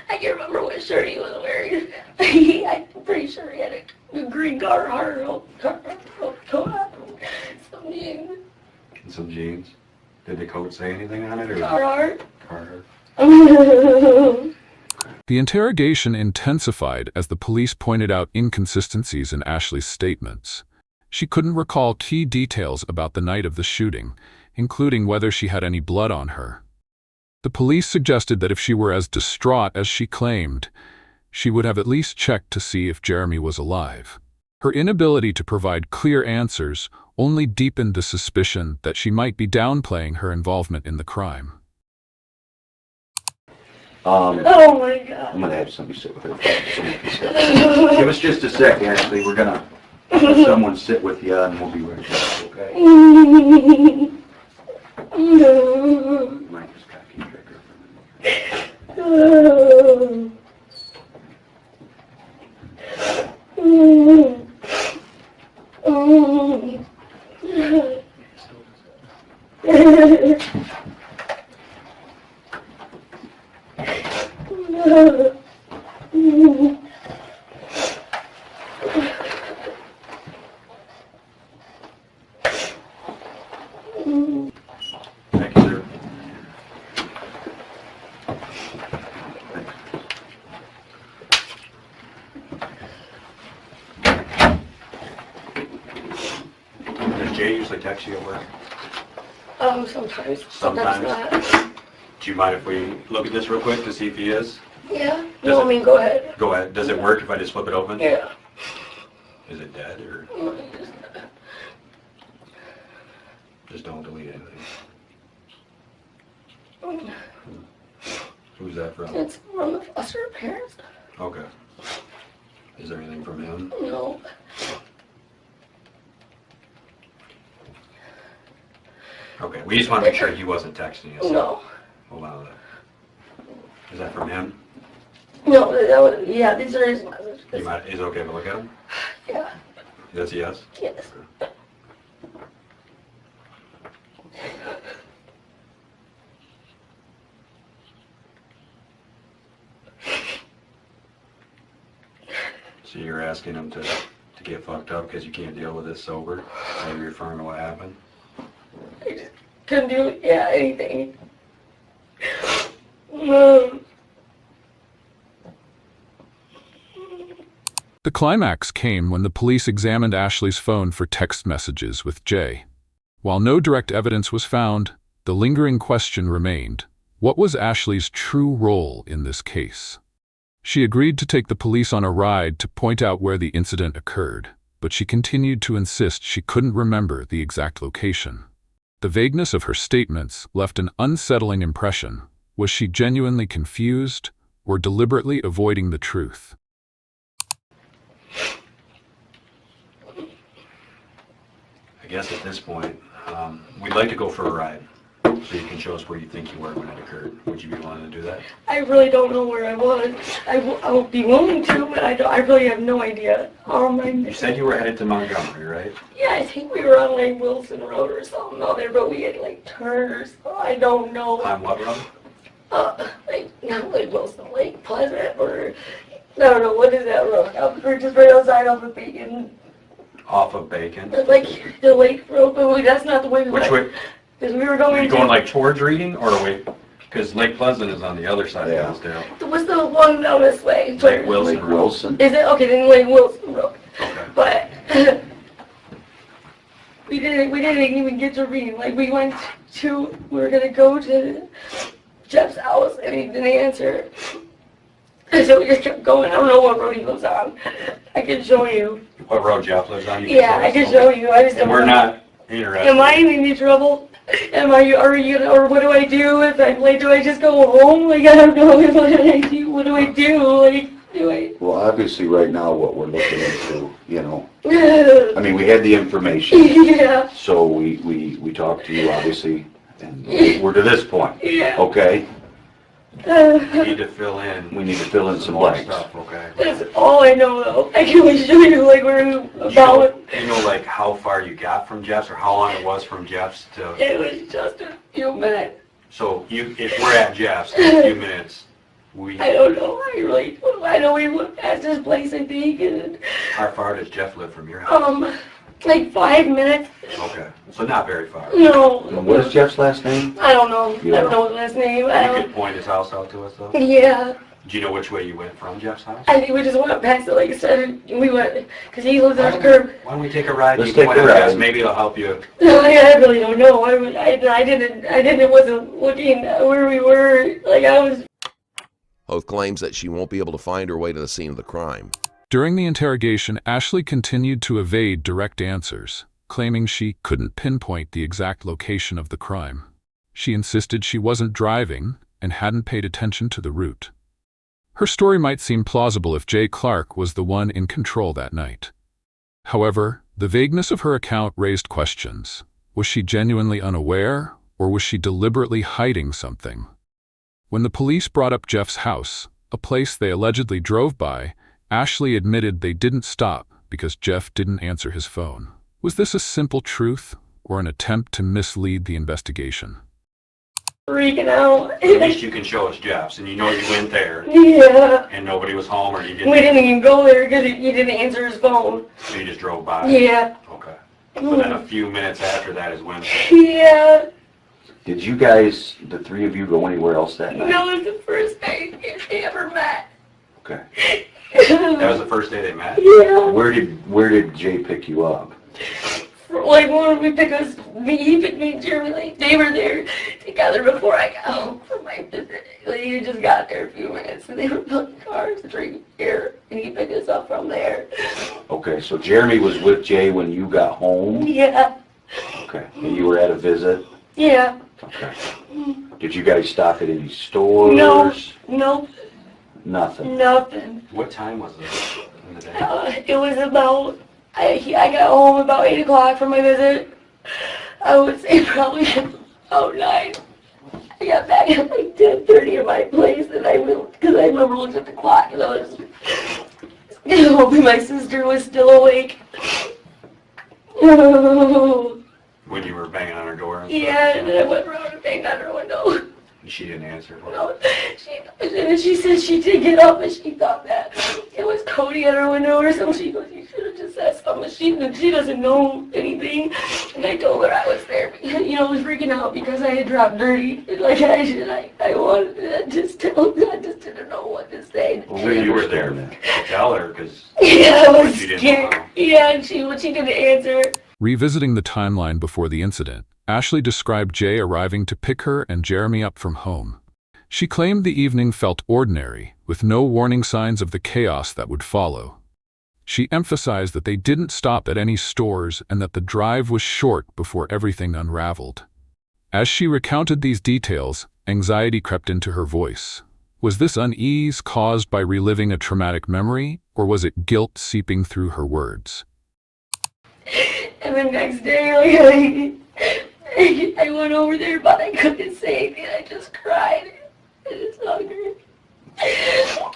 I can't remember what shirt he was wearing. I'm pretty sure he had a green Carhartt coat. Some jeans. And some jeans. Did the coat say anything on it, or? Carhartt. Carhartt. The interrogation intensified as the police pointed out inconsistencies in Ashley's statements. She couldn't recall key details about the night of the shooting, including whether she had any blood on her. The police suggested that if she were as distraught as she claimed, she would have at least checked to see if Jeremy was alive. Her inability to provide clear answers only deepened the suspicion that she might be downplaying her involvement in the crime. Oh my God. I'm gonna have somebody sit with her. Give us just a sec, Ashley. We're gonna have someone sit with you, and we'll be right back. Okay? You might just gotta keep trigger for a minute. Thank you, sir. Does Jay usually text you at work? Sometimes. Sometimes. Not. Do you mind if we look at this real quick to see if he is? Yeah. Does No, it- I mean, go ahead. Go ahead. Does it work if I just flip it open? Yeah. Is it dead, or just don't delete anything? Who's that from? It's from the foster parents. Okay. Is there anything from him? No. Okay, we just want to make sure he wasn't texting us. No. Hold on to that. Is that from him? No, that was, yeah, these are his messages. You might, is it okay if I look at him? Yeah. That's a yes? Yes. So you're asking him to get fucked up because you can't deal with this sober? Are you referring to what happened? I just couldn't do, yeah, anything. The climax came when the police examined Ashley's phone for text messages with Jay. While no direct evidence was found, the lingering question remained: what was Ashley's true role in this case? She agreed to take the police on a ride to point out where the incident occurred, but she continued to insist she couldn't remember the exact location. The vagueness of her statements left an unsettling impression. Was she genuinely confused or deliberately avoiding the truth? I guess at this point, we'd like to go for a ride, so you can show us where you think you were when it occurred. Would you be willing to do that? I really don't know where I was. I would be willing to, but I really have no idea. You said you were headed to Montgomery, right? Yeah, I think we were on like Wilson Road or something out there, but we had like turned, so I don't know. On what road? Like, not like Wilson, Lake Pleasant, or, I don't know, what is that road? We're just right outside of the Bacon. Off of Bacon? Like, the Lake Road, but that's not the way we Which went. way? Because we were Are going you going like towards Reading, or away? Because Lake Pleasant is on the other side Yeah. of Hillsdale. What's the one down this way? Lake Wilson Lake Road. Wilson. Is it? Okay, then Lake Wilson Road. Okay. But we didn't even get to read. Like we were gonna go to Jeff's house and he didn't answer. So we just kept going. I don't know what road he lives on. I can show you. What road Jeff lives on? Yeah, I can show you. I just don't We're know. not interested. Am I in any trouble? Are you, or what do I do if I'm late? Do I just go home? Like, I don't know. What do I do? What do I do? Like, do I? Well, obviously, right now, what we're looking into, you know, I mean, we had the information, Yeah. so we talked to you, obviously, and we're to this point, Yeah. okay? You need to fill in. We need to fill in some more blanks. stuff, okay? That's all I know, though. I can always show you, like, where about. You know, like, how far you got from Jeff's, or how long it was from Jeff's to... It was just a few minutes. So, if we're at Jeff's in a few minutes, I don't know. I know we went past this place, I think, and how far does Jeff live from your house? like 5 minutes. Okay, so not very far. No. And what is Jeff's last name? I don't know. Yeah. I don't know his last name. I You don't. could point his house out to us, though? Yeah. Do you know which way you went from Jeff's house? I think we just went past it, like I said. We went, because he lives on the curb. Why don't we take a ride? Let's You can take point a out Jeff's, ride. maybe it'll help you. I really don't know. Wasn't looking where we were. Like, I was. Hoth claims that she won't be able to find her way to the scene of the crime. During the interrogation, Ashley continued to evade direct answers, claiming she couldn't pinpoint the exact location of the crime. She insisted she wasn't driving and hadn't paid attention to the route. Her story might seem plausible if Jay Clark was the one in control that night. However, the vagueness of her account raised questions. Was she genuinely unaware, or was she deliberately hiding something? When the police brought up Jeff's house, a place they allegedly drove by, Ashley admitted they didn't stop because Jeff didn't answer his phone. Was this a simple truth, or an attempt to mislead the investigation? Freaking out. At least you can show us Jeff's, and you know you went there, Yeah. and nobody was home, or you We didn't. didn't even go there because he didn't answer his phone. So you just drove by. Yeah. Okay. So then a few minutes after that is when. Yeah. Did you guys, the three of you, go anywhere else that night? That was the first night they ever met. Okay. That was the first day they met. Yeah. Where did Jay pick you up? Like, when he picked me and Jeremy, like, they were there together before I got home from my visit. Like, he just got there a few minutes, and they were filling cars, drinking beer, and he picked us up from there. Okay, so Jeremy was with Jay when you got home? Yeah. Okay, and you were at a visit? Yeah. Okay. Did you guys stop at any stores? No. Nothing? Nothing. What time was it in the day? It was about, I got home about 8 o'clock from my visit. I would say probably about 9. I got back at like 10:30 at my place, and because I remember looking at the clock, and I was hoping my sister was still awake. When you were banging on her door and Yeah, stuff? and then I went around and banged on her window. She didn't answer. No, she said she did get up, and she thought that it was Cody at her window or something. She goes, "You should have just said something." She doesn't know anything, and I told her I was there. I was freaking out because I had dropped dirty. Like I wanted to just tell her. I just didn't know what to say. So you were there to tell her because Yeah, I was you didn't scared. know. Yeah, and she didn't answer. Revisiting the timeline before the incident, Ashley described Jay arriving to pick her and Jeremy up from home. She claimed the evening felt ordinary, with no warning signs of the chaos that would follow. She emphasized that they didn't stop at any stores and that the drive was short before everything unraveled. As she recounted these details, anxiety crept into her voice. Was this unease caused by reliving a traumatic memory, or was it guilt seeping through her words? And the next day, I went over there, but I couldn't say anything. I just cried. I just hugged her.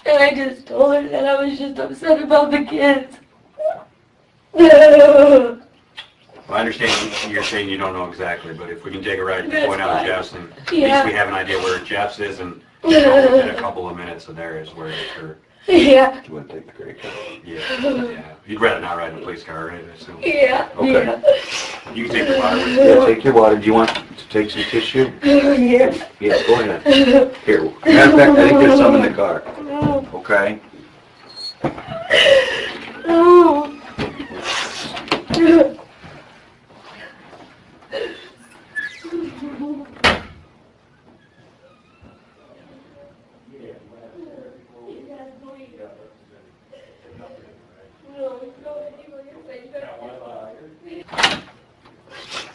And I just told her that I was just upset about the kids. Well, I understand you're saying you don't know exactly, but if we can take a ride and point out Jeff's, and at least we have an idea where Jeff's is, and in a couple of minutes, so there is where it's her. Yeah. You want to take the gray car? Yeah. You'd rather not ride in a police car, right? I assume. Yeah. Okay. Yeah. You can take the water with you. Yeah, take your water. Do you want to take some tissue? Yeah. Yeah, go ahead. Here. Matter of fact, I think there's some in the car. Okay? Oh.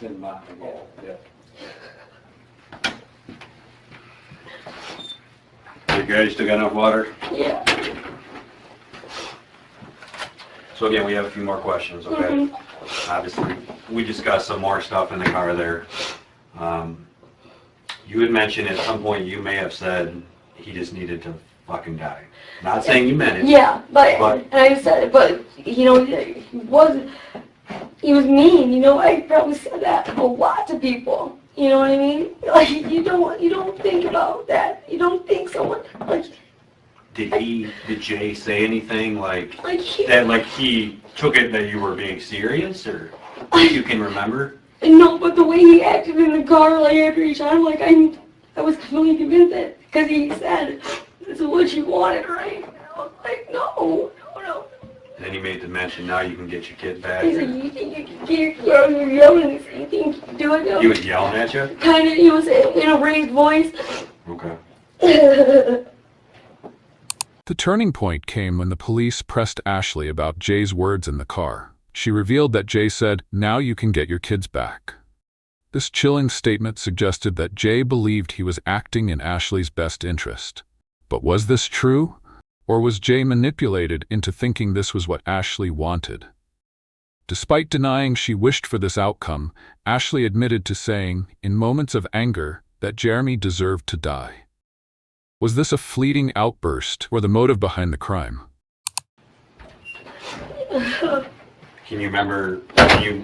in my, yeah. You good? You still got enough water? Yeah. So again, we have a few more questions, okay? Obviously, we discussed some more stuff in the car there. You had mentioned at some point you may have said he just needed to fucking die. Not saying you meant it. Yeah, but and I said it, but he was mean, I probably said that a lot to people. You know what I mean? Like you don't think about that. You don't think someone like. Did Jay say anything like he took it that you were being serious, or if you can remember? No, but the way he acted in the car, like after each time, like I was completely convinced that because he said, "This is what you wanted, right?" And I was like, "No." And then he made the mention, now you can get your kid back. He said, "You think you can get your yelling? You think you can do it?" He was yelling at you? Kind of. He was in a raised voice. Okay. The turning point came when the police pressed Ashley about Jay's words in the car. She revealed that Jay said, "Now you can get your kids back." This chilling statement suggested that Jay believed he was acting in Ashley's best interest. But was this true? Or was Jay manipulated into thinking this was what Ashley wanted? Despite denying she wished for this outcome, Ashley admitted to saying, in moments of anger, that Jeremy deserved to die. Was this a fleeting outburst or the motive behind the crime? Can you remember if you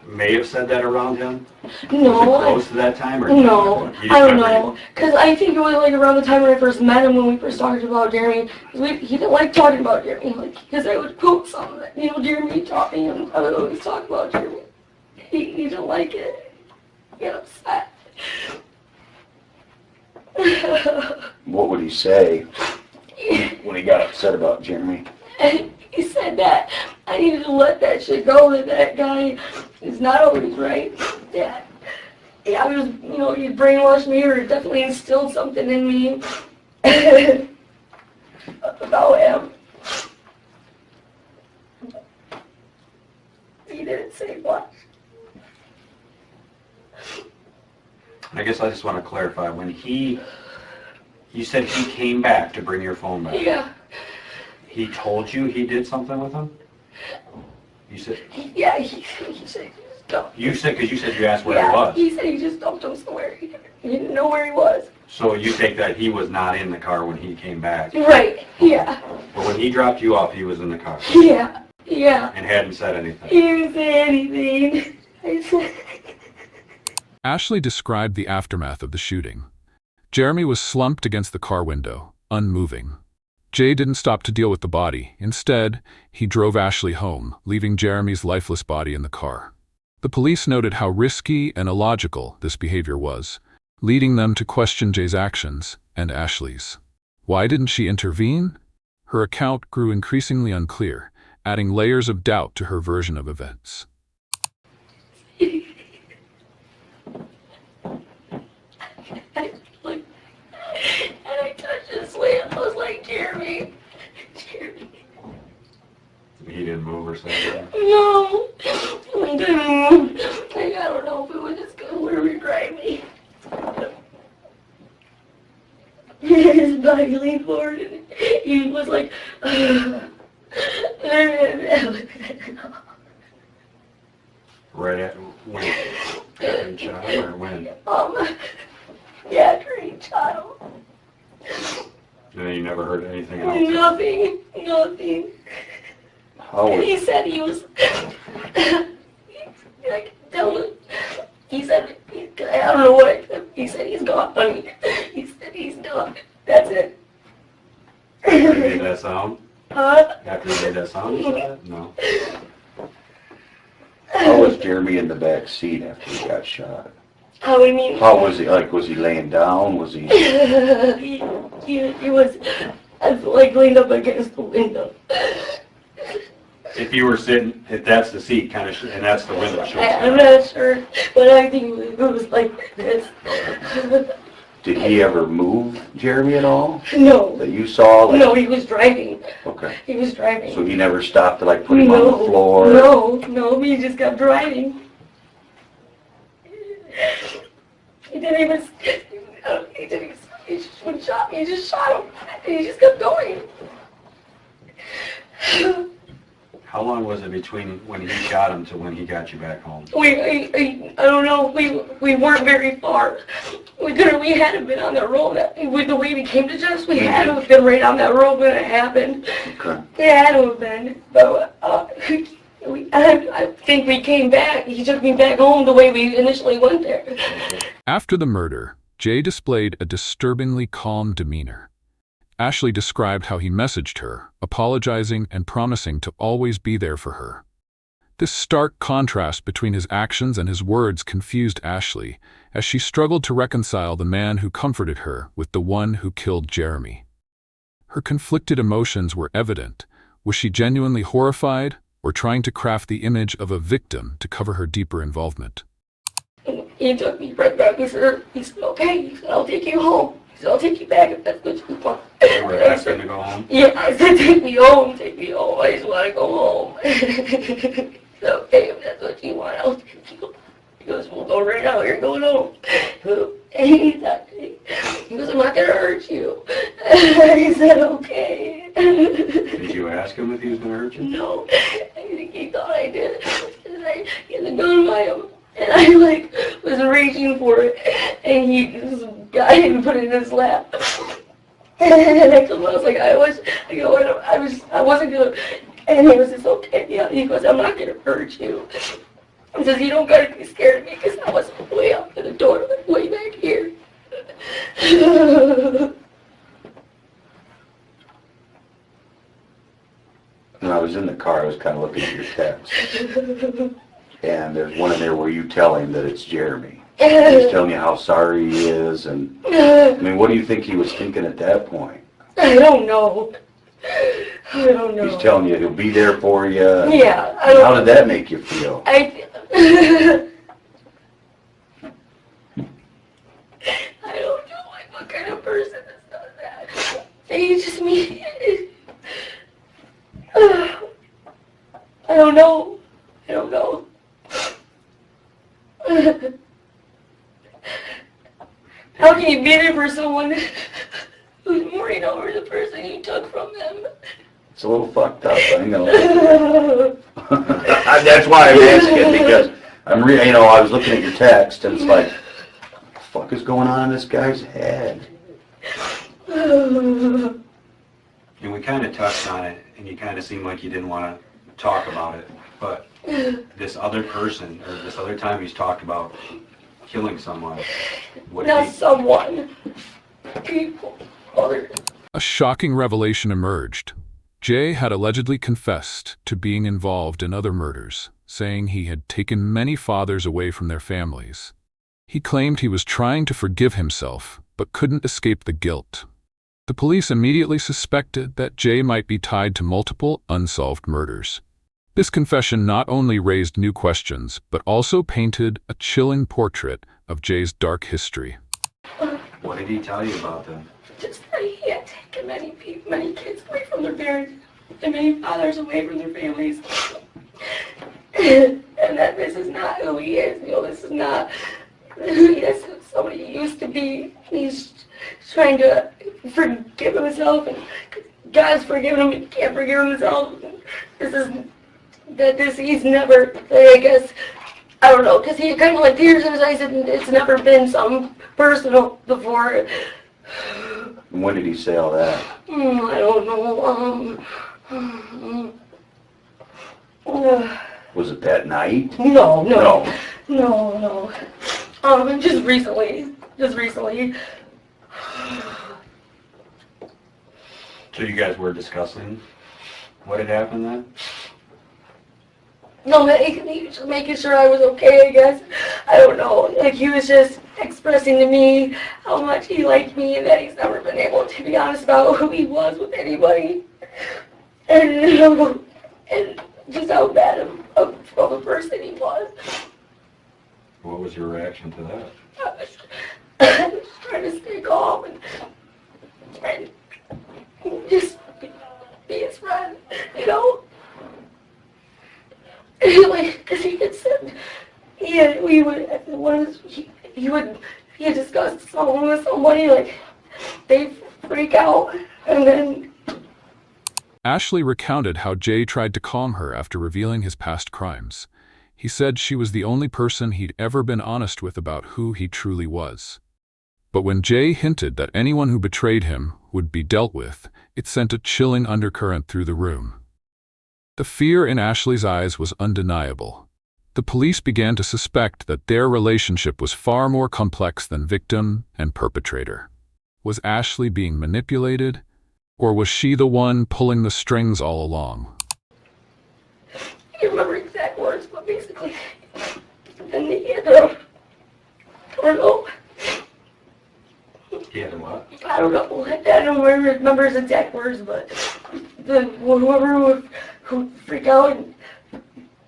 may have said that around him? No. Was it close to that time? Or No, I don't know. Because I think it was like around the time when I first met him, when we first talked about Jeremy. He didn't like talking about Jeremy, because I would quote some of it. Jeremy taught me, and I would always talk about Jeremy. He didn't like it. He got upset. What would he say when he got upset about Jeremy? And he said that I needed to let that shit go, that guy is not always right. That I was, he brainwashed me or definitely instilled something in me about him. He didn't say much. I guess I just want to clarify, when you said he came back to bring your phone back. Yeah. He told you he did something with him? You said? Yeah, he said he just dumped. You said, because you said you asked where he was. He said he just dumped him somewhere. He didn't know where he was. So you take that he was not in the car when he came back. Right, yeah. But when he dropped you off, he was in the car. Yeah. And hadn't said anything. He didn't say anything. I said... Ashley described the aftermath of the shooting. Jeremy was slumped against the car window, unmoving. Jay didn't stop to deal with the body. Instead, he drove Ashley home, leaving Jeremy's lifeless body in the car. The police noted how risky and illogical this behavior was, leading them to question Jay's actions and Ashley's. Why didn't she intervene? Her account grew increasingly unclear, adding layers of doubt to her version of events. I touched his sweat. I was like, Jeremy. He didn't move or something? No. He didn't move. I don't know if it was just because we were driving. His body leaned forward and he was like, Right at when? After each other or when? Yeah, after each child. And then you never heard anything else? Nothing. How And was, he said he was, I can tell him, he said, I don't know what, he said he's gone. He said he's done. That's it. After he made that sound? Huh? After he made that sound, you said that? No. how was Jeremy in the back seat after he got shot? How do you mean? How was he? Like, was he laying down? Was he? he was, like, leaned up against the window. If you were sitting, if that's the seat, kind of, and that's the window I'm not sure, but I think it was like this. Did he ever move Jeremy at all? No. That you saw? Like, No, he was driving. Okay. He was driving. So he never stopped to like put him on the floor? No, he just kept driving. He didn't even, he just wouldn't shot me, he just shot him, and he just kept going. How long was it between when he shot him to when he got you back home? I don't know, we weren't very far. We hadn't been on that road, with the way we came to Jess, we had to have been right on that road when it happened. Okay. It had to have been, but I think we came back, he took me back home the way we initially went there. After the murder, Jay displayed a disturbingly calm demeanor. Ashley described how he messaged her, apologizing and promising to always be there for her. This stark contrast between his actions and his words confused Ashley, as she struggled to reconcile the man who comforted her with the one who killed Jeremy. Her conflicted emotions were evident. Was she genuinely horrified, or trying to craft the image of a victim to cover her deeper involvement? He took me right back. He said, okay. He said, I'll take you home. He said, I'll take you back if that's what you want. You were asking to go home? Yeah, I said, take me home. I just want to go home. He said, okay, if that's what you want, I'll take you home. He goes, we'll go right now. You're going home. And he goes, I'm not going to hurt you. He said, okay. Did you ask him if he was going to hurt you? No. I think he thought I did. He had a gun by him. And I was reaching for it, and this guy even put it in his lap. And I told him, I was like, I wasn't gonna, and he was just okay. Yeah, he goes, I'm not gonna hurt you. He says, you don't gotta be scared of me, because I was way up to the door, way back here. When I was in the car, I was kind of looking at your text. And there's one in there where you tell him that it's Jeremy. And he's telling you how sorry he is, and I mean, what do you think he was thinking at that point? I don't know. He's telling you he'll be there for you. Yeah. How did that make you feel? I don't know what kind of person does that. He just me. I don't know. How can you be there for someone who's mourning over the person you took from them? It's a little fucked up, I know. That's why I'm asking, because I was looking at your text, and it's like, what the fuck is going on in this guy's head? And we kind of touched on it, and you kind of seemed like you didn't want to talk about it, but this other person, or this other time he's talked about killing someone. People. Other. A shocking revelation emerged. Jay had allegedly confessed to being involved in other murders, saying he had taken many fathers away from their families. He claimed he was trying to forgive himself, but couldn't escape the guilt. The police immediately suspected that Jay might be tied to multiple unsolved murders. This confession not only raised new questions, but also painted a chilling portrait of Jay's dark history. What did he tell you about them? Just that he had taken many kids away from their parents, and many fathers away from their families. And that this is not who he is. This is not who he is. Somebody he used to be. He's trying to forgive himself, and God's forgiven him, and he can't forgive himself. He's never, I guess, I don't know, because he kind of tears in his eyes, and it's never been something personal before. And when did he say all that? I don't know. Was it that night? No. Just recently. So you guys were discussing what had happened then? No, he was just making sure I was okay, I guess. I don't know. He was just expressing to me how much he liked me, and that he's never been able to be honest about who he was with anybody. And just how bad of a person he was. What was your reaction to that? I was trying to stay calm and just be his friend, Because he had said, Yeah, we would, he had discussed something with somebody, like, they freak out, and then... Ashley recounted how Jay tried to calm her after revealing his past crimes. He said she was the only person he'd ever been honest with about who he truly was. But when Jay hinted that anyone who betrayed him would be dealt with, it sent a chilling undercurrent through the room. The fear in Ashley's eyes was undeniable. The police began to suspect that their relationship was far more complex than victim and perpetrator. Was Ashley being manipulated, or was she the one pulling the strings all along? I can't remember exact words, but basically, then he had I don't know. He had a what? I don't know. I don't remember his exact words, but whoever would freak out, and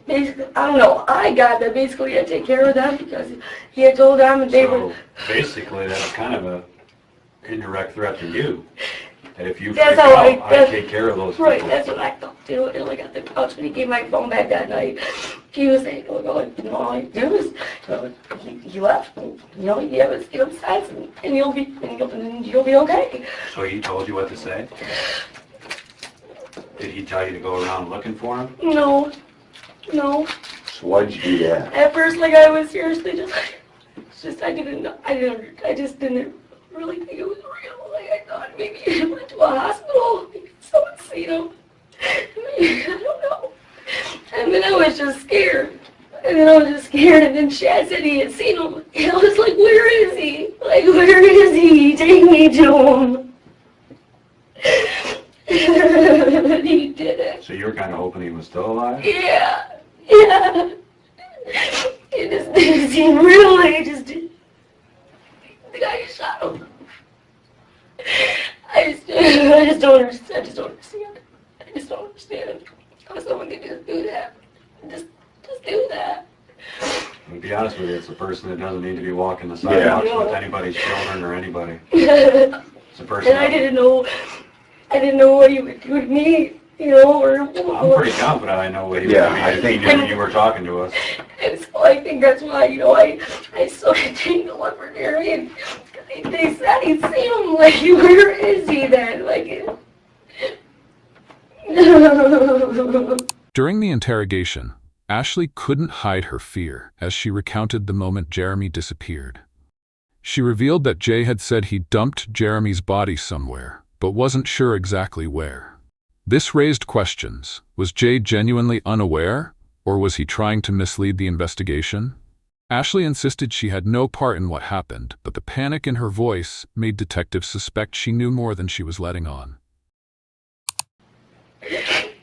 basically, I don't know. I got that basically I take care of them because he had told them and they were. Basically, that's kind of a indirect threat to you. And if you That's freak how out, I take care of those people. Right, that's what I thought too. And like at the couch when he gave my phone back that night, he was saying, all I do is, he left. And, he have his sense, and you'll be okay. So he told you what to say? Did he tell you to go around looking for him? No. So why'd you do that? At first, like I was seriously just I didn't know. I just didn't really think it was real. Like I thought maybe he went to a hospital, maybe someone seen him. Maybe, I don't know. And then I was just scared. And then Chad said he had seen him. And I was like, where is he? Like, where is he? Take me to him. And he did it. So you were kind of hoping he was still alive? Yeah. It just didn't seem real. Like, it just didn't. The guy who shot him. I just don't understand. I just don't understand how someone could just do that. Just do that. To be honest with you, it's a person that doesn't need to be walking the sidewalks with anybody's children or anybody. It's a person. And I didn't know what he would do to me. Or I'm pretty confident I know what he would do. I think he knew you were talking to us. And so I think that's why, I still continue to look for Jeremy. And they said he'd seen him. Like, where is he then? Like, During the interrogation, Ashley couldn't hide her fear as she recounted the moment Jeremy disappeared. She revealed that Jay had said he dumped Jeremy's body somewhere, but wasn't sure exactly where. This raised questions. Was Jay genuinely unaware, or was he trying to mislead the investigation? Ashley insisted she had no part in what happened, but the panic in her voice made detectives suspect she knew more than she was letting on.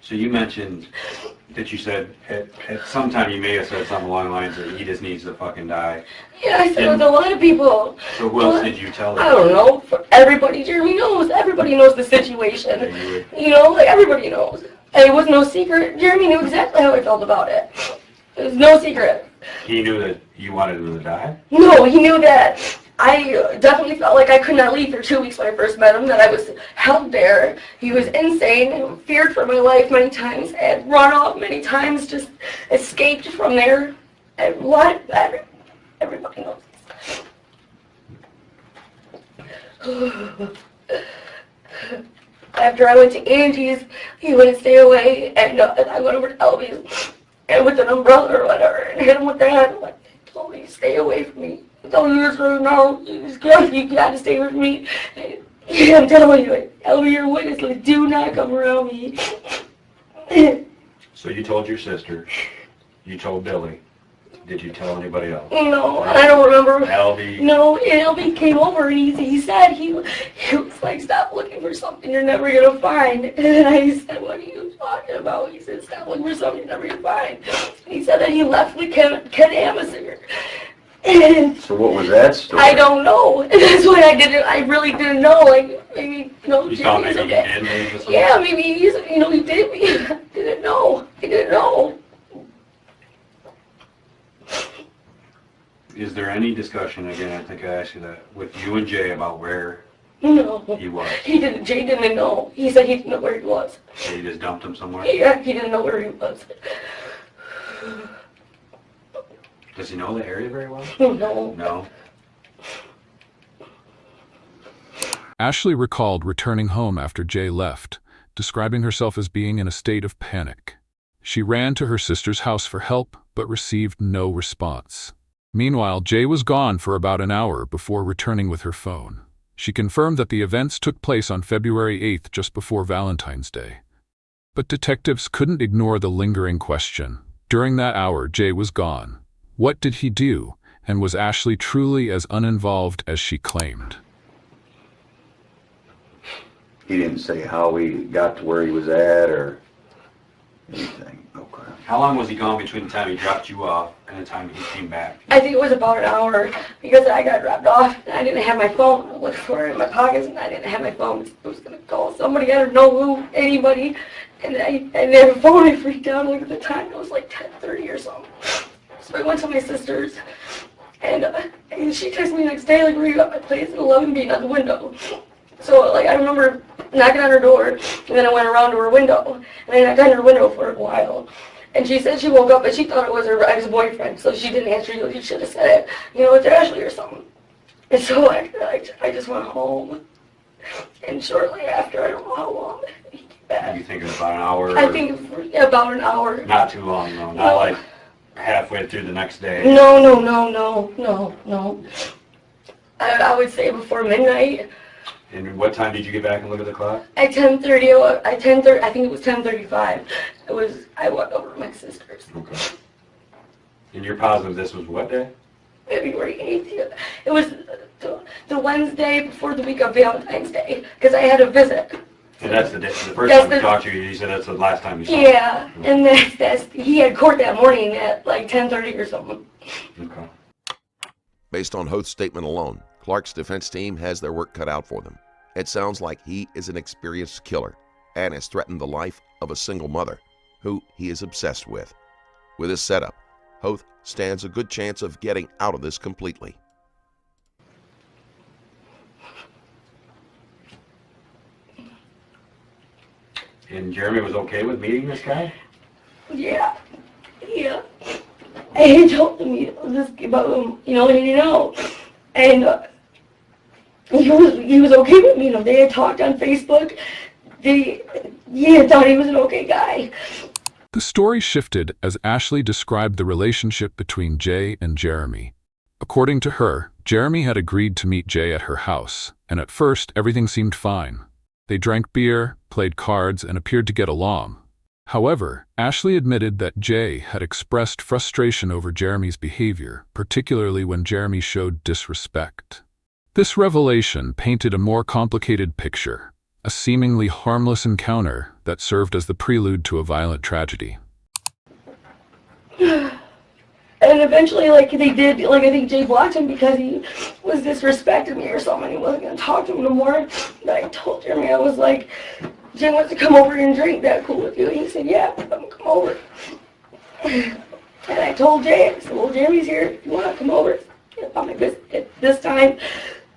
So you mentioned that you said at some time you may have said something along the lines that he just needs to fucking die. Yeah, I said it with a lot of people. So who else did you tell? I don't know. Everybody, Jeremy knows. Everybody knows the situation. Like everybody knows. And it was no secret. Jeremy knew exactly how I felt about it. It was no secret. He knew that you wanted him to die? No, he knew that I definitely felt like I could not leave for 2 weeks when I first met him, that I was held there. He was insane, feared for my life many times, had run off many times, just escaped from there. And everybody knows this. After I went to Angie's, he wouldn't stay away, and I went over to Elby's, and with an umbrella or whatever, and hit him with that. Like, he told me to stay away from me. I'm telling you this right now. You gotta stay with me. I'm telling you, Elby, you're a witness. Like, do not come around me. So you told your sister. You told Billy. Did you tell anybody else? No, I don't remember. Elby? No, and Elby came over and he said, he was like, stop looking for something you're never going to find. And I said, what are you talking about? He said, stop looking for something you're never going to find. And he said that he left with Ken Amasinger. And so what was that story? I don't know. And that's why I really didn't know. Like, maybe, You thought maybe he did leave with something? Yeah, maybe he did. I didn't know. I didn't know. Is there any discussion, again, I think I asked you that, with you and Jay about where No. he was? He didn't. Jay didn't know. He said he didn't know where he was. So you just dumped him somewhere? Yeah, he didn't know where he was. Does he know the area very well? No. No. Ashley recalled returning home after Jay left, describing herself as being in a state of panic. She ran to her sister's house for help, but received no response. Meanwhile, Jay was gone for about an hour before returning with her phone. She confirmed that the events took place on February 8th, just before Valentine's Day. But detectives couldn't ignore the lingering question. During that hour, Jay was gone. What did he do, and was Ashley truly as uninvolved as she claimed? He didn't say how he got to where he was at or anything. Okay. How long was he gone between the time he dropped you off and the time he came back? I think it was about an hour because I got dropped off and I didn't have my phone. I looked for it in my pockets and I didn't have my phone. I was going to call somebody, I don't know who, anybody. And I didn't have a phone. I freaked out. Like at the time, it was like 10:30 or something. So I went to my sister's and she texted me the next day, like, were you at my place at 11 being at the window? So, like, I remember knocking on her door, and then I went around to her window, and I knocked on her window for a while. And she said she woke up, but she thought it was her ex-boyfriend, so she didn't answer you. You should have said it, it's Ashley or something. And so I just went home, and shortly after, I don't know how long, he came back. You think it was about an hour? I think about an hour. Not too long, though. Not like halfway through the next day. No. I would say before midnight. And what time did you get back and look at the clock? At 10:30, I think it was 10:35. I walked over to my sister's. Okay. And you're positive this was what day? February 8th. It was the Wednesday before the week of Valentine's Day, because I had a visit. And that's the day, the first time we talked to you, you said that's the last time you saw him. Yeah, and he had court that morning at like 10:30 or something. Okay. Based on Hoth's statement alone, Clark's defense team has their work cut out for them. It sounds like he is an experienced killer and has threatened the life of a single mother who he is obsessed with. With his setup, Hoth stands a good chance of getting out of this completely. And Jeremy was okay with meeting this guy? Yeah. I told him this about him, and he was okay with me. They had talked on Facebook. He had thought he was an okay guy. The story shifted as Ashley described the relationship between Jay and Jeremy. According to her, Jeremy had agreed to meet Jay at her house, and at first everything seemed fine. They drank beer, played cards, and appeared to get along. However, Ashley admitted that Jay had expressed frustration over Jeremy's behavior, particularly when Jeremy showed disrespect. This revelation painted a more complicated picture, a seemingly harmless encounter that served as the prelude to a violent tragedy. And eventually, they did, I think Jay blocked him because he was disrespecting me or something. He wasn't going to talk to him no more. But I told Jeremy, I was like, Jay wants to come over and drink. That cool with you? And he said, yeah, come over. And I told Jay, I said, well, Jeremy's here. If you want to come over, I'm like, this time,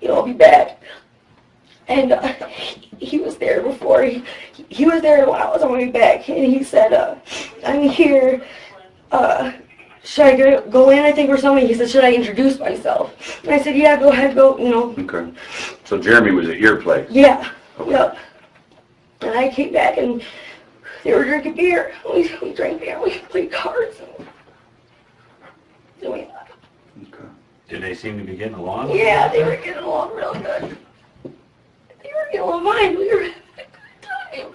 I'll be back. And he was there before. He was there when I was on my way back. And he said, I'm here. Should I go in, I think, or something? He said, should I introduce myself? And I said, yeah, go ahead, go, Okay. So Jeremy was at your place? Yeah. Okay. Yep. And I came back and they were drinking beer. We drank beer, we played cards. And we left. Okay. Did they seem to be getting along? Yeah, they were getting along real good. They were getting along fine. We were having a good time.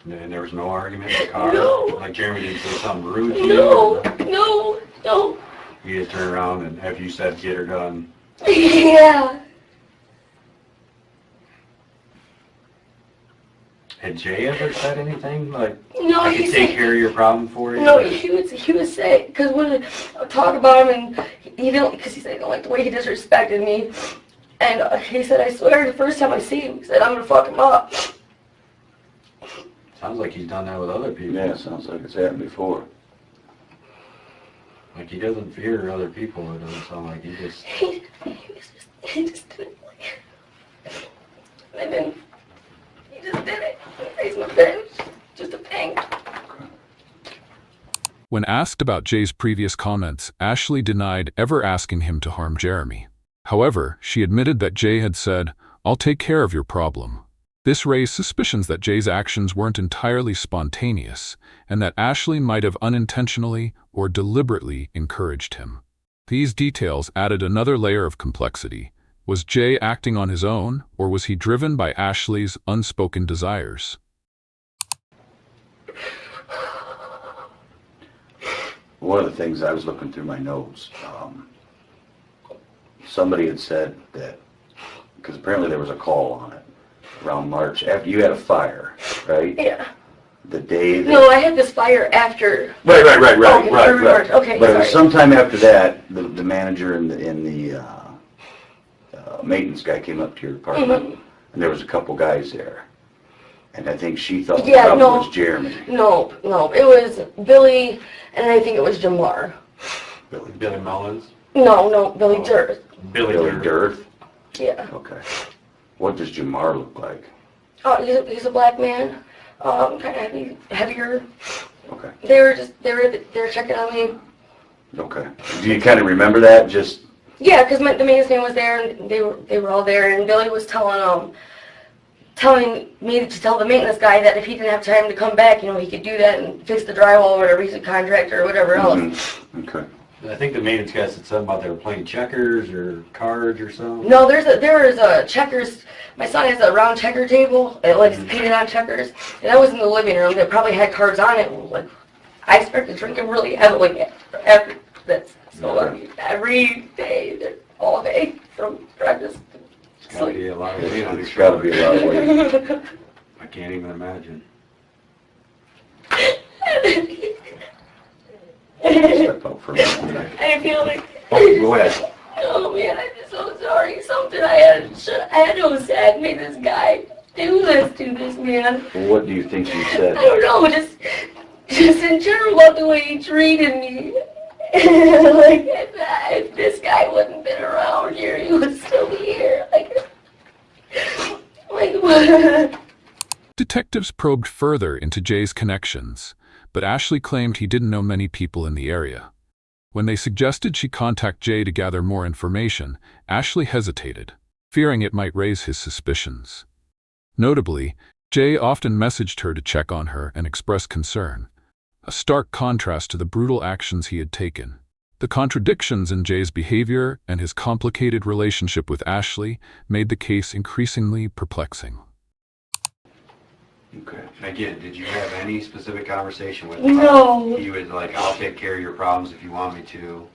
And there was no argument in the car? No. Like Jeremy didn't say something rude to you? No. He just turned around and after you said get her done. Yeah. Had Jay ever said anything? Like, No, I could take care of your problem for you? No, he would say, because when I would talk about him, and he didn't, because he said he didn't like the way he disrespected me, and he said, I swear, the first time I see him, he said, I'm going to fuck him up. Sounds like he's done that with other people. Yeah, sounds like it's happened before. Like he doesn't fear other people. It doesn't sound like he just... He just did it. And then he just did it. He raised my bench. Just a thing. When asked about Jay's previous comments, Ashley denied ever asking him to harm Jeremy. However, she admitted that Jay had said, "I'll take care of your problem." This raised suspicions that Jay's actions weren't entirely spontaneous, and that Ashley might have unintentionally or deliberately encouraged him. These details added another layer of complexity. Was Jay acting on his own, or was he driven by Ashley's unspoken desires? One of the things, I was looking through my notes, somebody had said that, because apparently there was a call on it around March, after you had a fire, right? Yeah. The day that... No, I had this fire after. Right. Okay, But it sorry. was sometime after that, the manager and the maintenance guy came up to your apartment, and there was a couple guys there. And I think she thought the problem was Jeremy. No, it was Billy, and I think it was Jamar. Billy Mullins? No, Billy Durst. Billy Dirth? Yeah. Okay. What does Jamar look like? Oh, he's a black man, kind of heavier. Okay. They were checking on me. Okay. Do you kind of remember that? Just... Yeah, because the maintenance man was there, and they were all there, and Billy was telling me to tell the maintenance guy that if he didn't have time to come back, he could do that and fix the drywall or whatever, he's a contractor or whatever else. Okay. I think the maintenance guy said something about they were playing checkers or cards or something. No, there is a checkers. My son has a round checker table, it's painted on checkers, and that was in the living room. They probably had cards on it. Like, I started drinking really heavily after that. So every day, all day, from breakfast. It's gotta be a lot of weight on your It's got to be a lot of weight. I can't even imagine. Step out for a minute. I feel like, Oh, go ahead. oh man, I'm just so sorry. Something I had to have said made this guy do this to this man. Well, what do you think you I said? don't know, just in general about the way he treated me. Like, if this guy wouldn't been around here, he would still be here. Like what? Detectives probed further into Jay's connections, but Ashley claimed he didn't know many people in the area. When they suggested she contact Jay to gather more information, Ashley hesitated, fearing it might raise his suspicions. Notably, Jay often messaged her to check on her and express concern, a stark contrast to the brutal actions he had taken. The contradictions in Jay's behavior and his complicated relationship with Ashley made the case increasingly perplexing. Okay. Again, did you have any specific conversation with him? No. He was like, "I'll take care of your problems if you want me to."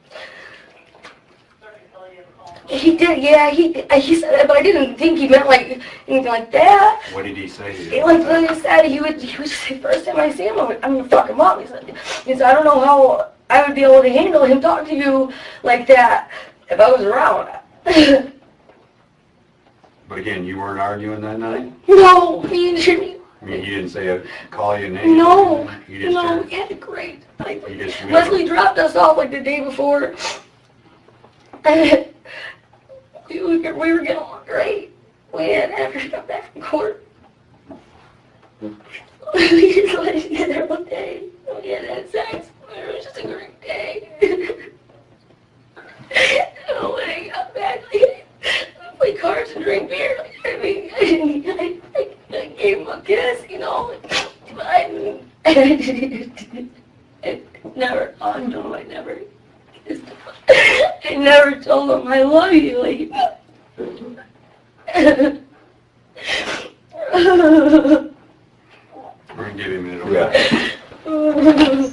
He did, yeah, he said that, but I didn't think he meant like anything like that. What did he say to you? He like said he would just say, first time I see him, I'm gonna fuck him up. He said, I don't know how I would be able to handle him talking to you like that if I was around. But again, you weren't arguing that night? No, me and Jimmy. I mean, he didn't say, call you a name? No, He just no, turned- he had it great. Like, He just- Leslie dropped us off like the day before. We were getting along great. We had after she got back from court. We just let it together one day. We had sex. It was just a great day. And when I got back, like, I played cards and drank beer. Like, I mean, I gave him a kiss, But I never, I never kissed him. I never told him I love you. Like, We're going to give him a minute. Yeah.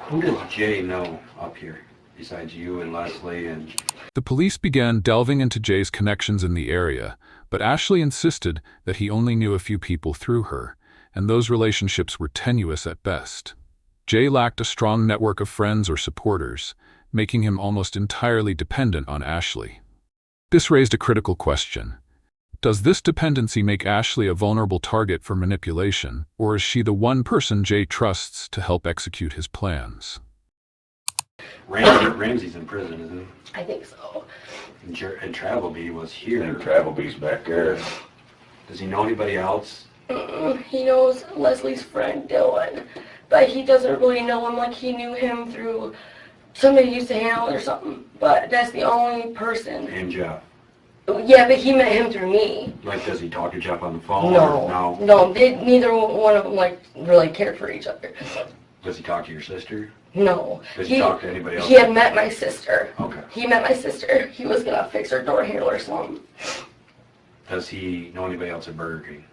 Who does Jay know up here, besides you and Leslie and... The police began delving into Jay's connections in the area, but Ashley insisted that he only knew a few people through her, and those relationships were tenuous at best. Jay lacked a strong network of friends or supporters, making him almost entirely dependent on Ashley. This raised a critical question. Does this dependency make Ashley a vulnerable target for manipulation, or is she the one person Jay trusts to help execute his plans? Ramsey's in prison, isn't he? I think so. And Travelby was here. And Travelby's back there. Does he know anybody else? He knows Leslie's friend Dylan, but he doesn't really know him. Like, he knew him through somebody he used to hang out with or something. But that's the only person. And Jeff. Yeah, but he met him through me. Like, does he talk to Jeff on the phone? No, Or no. no. Neither one of them like really cared for each other. Does he talk to your sister? No. Does he talk to anybody else? He had met my sister. Okay. He met my sister. He was gonna fix her door handle or something. Does he know anybody else at Burger King?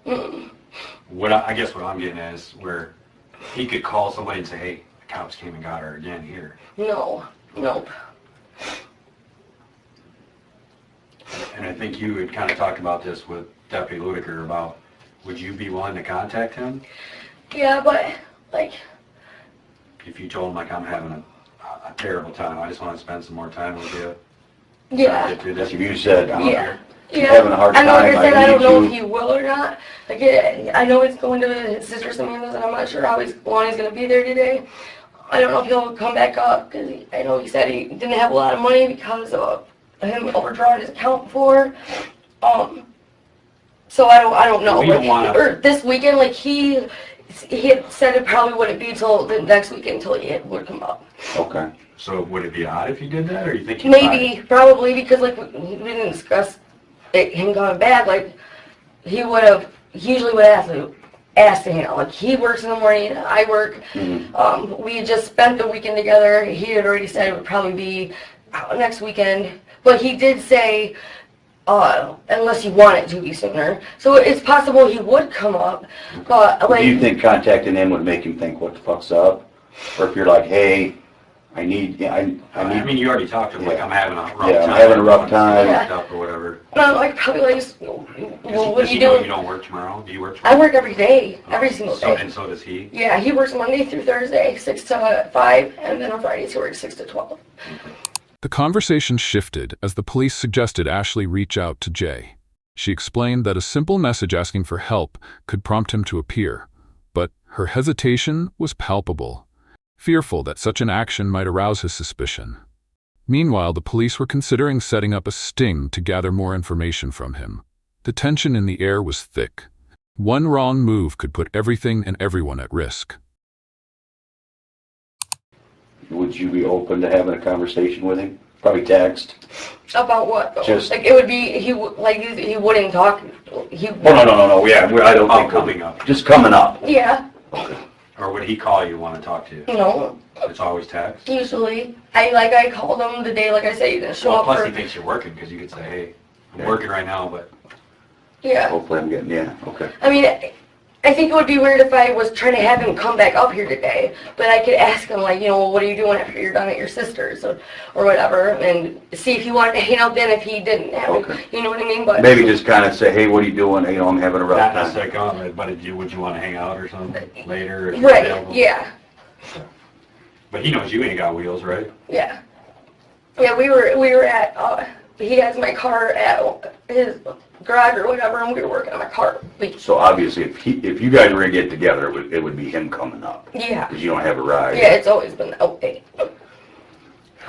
Mm. I guess what I'm getting at is where he could call somebody and say, hey, the cops came and got her again here. No. Nope. And I think you had kind of talked about this with Deputy Ludiker about, would you be willing to contact him? Yeah, but like. If you told him, like, I'm having a terrible time, I just want to spend some more time with you. Yeah. Get through this. If you said, I'm Yeah. having a hard I know, like time, I said, I I don't need know you. if he will or not. Like, I know he's going to his sister Samantha's, and I'm not sure how long he's going to be there today. I don't know if he'll come back up, because I know he said he didn't have a lot of money because of him overdrawing his account before. So I don't know. We don't Like, wanna- or this weekend, like he had said it probably wouldn't be till the next weekend until he would come up. Okay. So would it be odd if you did that, or you think you'd Maybe, probably, because like we didn't discuss him coming back. Like he usually would ask to hang out. Like he works in the morning, I work. Mm-hmm. We just spent the weekend together. He had already said it would probably be next weekend, but he did say unless you want it to be sooner. So it's possible he would come up, but like. Do you think contacting him would make him think what the fuck's up? Or if you're like, hey, I need. I mean, you already talked to him, like, Yeah. I'm having a rough time. Yeah, I'm having a rough time. Yeah. Or whatever. No, like probably like, just, well, what Does are he you know doing? you don't work tomorrow? Do you work I tomorrow? work every day, every single day. And so does he? Yeah, he works Monday through Thursday, 6 to 5, and then on Fridays he works 6 to 12. The conversation shifted as the police suggested Ashley reach out to Jay. She explained that a simple message asking for help could prompt him to appear, but her hesitation was palpable, fearful that such an action might arouse his suspicion. Meanwhile, the police were considering setting up a sting to gather more information from him. The tension in the air was thick. One wrong move could put everything and everyone at risk. Would you be open to having a conversation with him? Probably text. About what though? Just- like it would be he wouldn't talk. He No. Yeah, I don't think Coming up. Just coming up. Yeah, Or would he call you, want to talk to you? no. It's always text? Usually, I called him the day like I said he didn't show Well, up plus for. he thinks you're working, because you could say, hey, I'm Yeah. working right now, but Yeah, Hopefully I'm getting, yeah, okay. I mean, I think it would be weird if I was trying to have him come back up here today, but I could ask him like, what are you doing after you're done at your sister's or whatever, and see if he wanted to hang out then if he didn't have Okay. it. You know what I mean? But Maybe just kind of say, hey, what are you doing? Hey, I'm having a rough not time. necessarily comment, but would you want to hang out or something later? If you're right, available? yeah. But he knows you ain't got wheels, right? Yeah. Yeah, we were at, he has my car at his garage or whatever, and we were working on my car. So obviously, if you guys were gonna get together, it would be him coming up. Yeah. Because you don't have a ride. Yeah, it's always been that way. But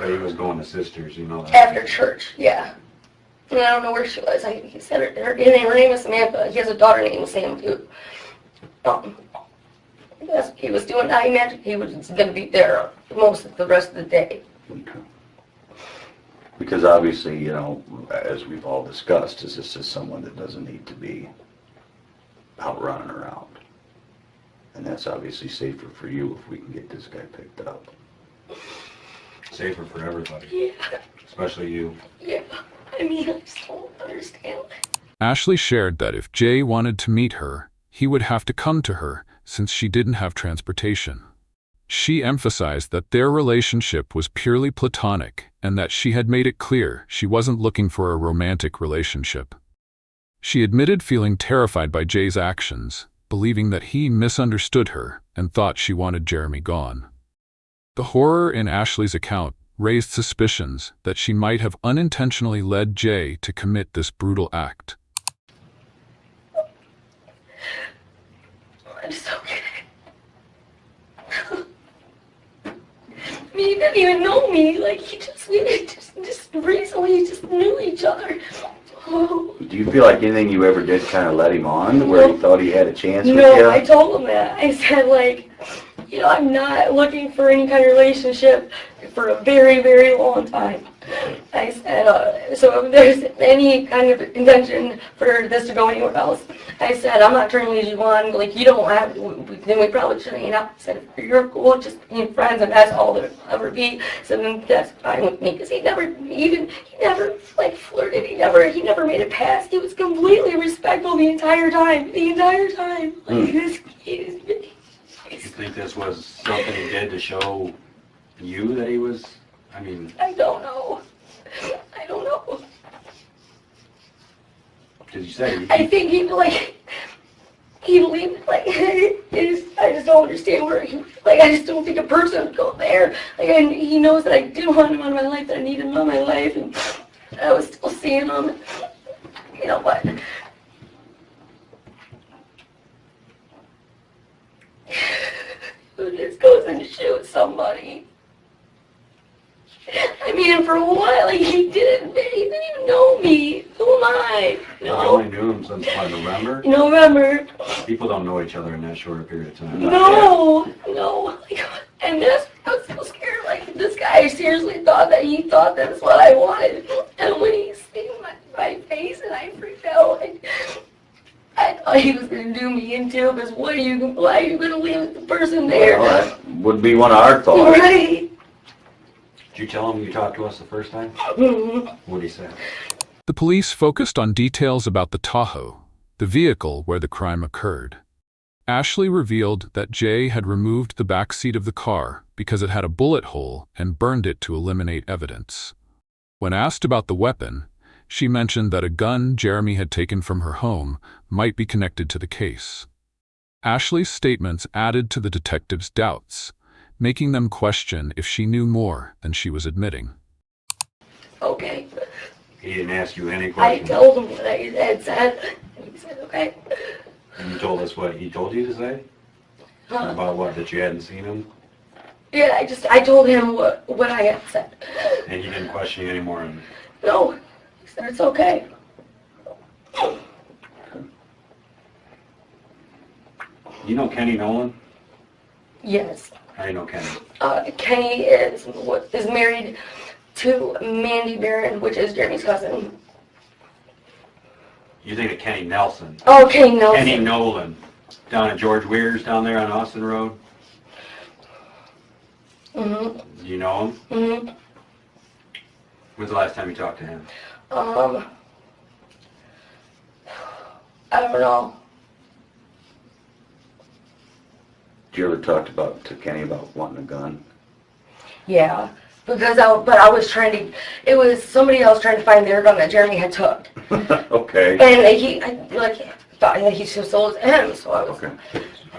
he was going to sisters, you know that. After church, yeah. And I don't know where she was. He said her name is Samantha. He has a daughter named Sam, too. That's what he was doing. I imagine he was going to be there most of the rest of the day. Okay. Because obviously, as we've all discussed, this is someone that doesn't need to be out running around. And that's obviously safer for you if we can get this guy picked up. Safer for everybody, Yeah, especially you. yeah. I mean, I just don't understand. Ashley shared that if Jay wanted to meet her, he would have to come to her since she didn't have transportation. She emphasized that their relationship was purely platonic and that she had made it clear she wasn't looking for a romantic relationship. She admitted feeling terrified by Jay's actions, believing that he misunderstood her and thought she wanted Jeremy gone. The horror in Ashley's account raised suspicions that she might have unintentionally led Jay to commit this brutal act. I just don't get it. I mean, he didn't even know me. Like, we just recently just knew each other. Oh. Do you feel like anything you ever did kind of let him on, where he thought he had a chance with No, you? I told him that. I said, like, you know, I'm not looking for any kind of relationship for a very, very long time. I said, so if there's any kind of intention for this to go anywhere else, I said, I'm not trying to lead you on. Like, you don't have, then we probably shouldn't hang out. I said, if you're cool, just being friends, and that's all there'll ever be. So then that's fine with me, because he never like flirted. He never made it past. He was completely respectful the entire time. Like, You think this was something he did to show you that he was, I mean... I don't know. Did you say? I think he believed, like, I just don't understand where I just don't think a person would go there. Like, he knows that I didn't want him out of my life, that I needed him out of my life, and I was still seeing him. You know what? Who just goes and shoots somebody? I mean, for a while, like, he didn't even know me. Who am I? You only knew him since, what, November? November. People don't know each other in that short a period of time. No. Like, and this, I was so scared. Like, this guy seriously thought that's what I wanted. And when he seen my face, and I freaked out, like, I thought he was going to do me in too, because why are you going to leave the person there? Well, that would be one of our thoughts. Right. Did you tell him you talked to us the first time? Mm-hmm. What did he say? The police focused on details about the Tahoe, the vehicle where the crime occurred. Ashley revealed that Jay had removed the back seat of the car because it had a bullet hole and burned it to eliminate evidence. When asked about the weapon, she mentioned that a gun Jeremy had taken from her home might be connected to the case. Ashley's statements added to the detectives' doubts, making them question if she knew more than she was admitting. Okay. He didn't ask you any I questions? told him what I had said. He said, okay. And you told us what he told you to say? Huh? About what, that you hadn't seen him? Yeah, I told him what I had said. And he didn't question you anymore? No. He said, it's okay. You know Kenny Nolan? Yes. How do you know Kenny? Kenny is married to Mandy Barron, which is Jeremy's cousin. You think of Kenny Nelson. Oh, Kenny Nelson. Kenny Nolan. Down at George Weir's down there on Austin Road. Mm-hmm. Do you know him? Mm-hmm. When's the last time you talked to him? I don't know. Did you ever talk to Kenny about wanting a gun? Yeah, because I was trying to. It was somebody else trying to find their gun that Jeremy had took, Okay. and thought that he should have sold it to him. So I was, Okay.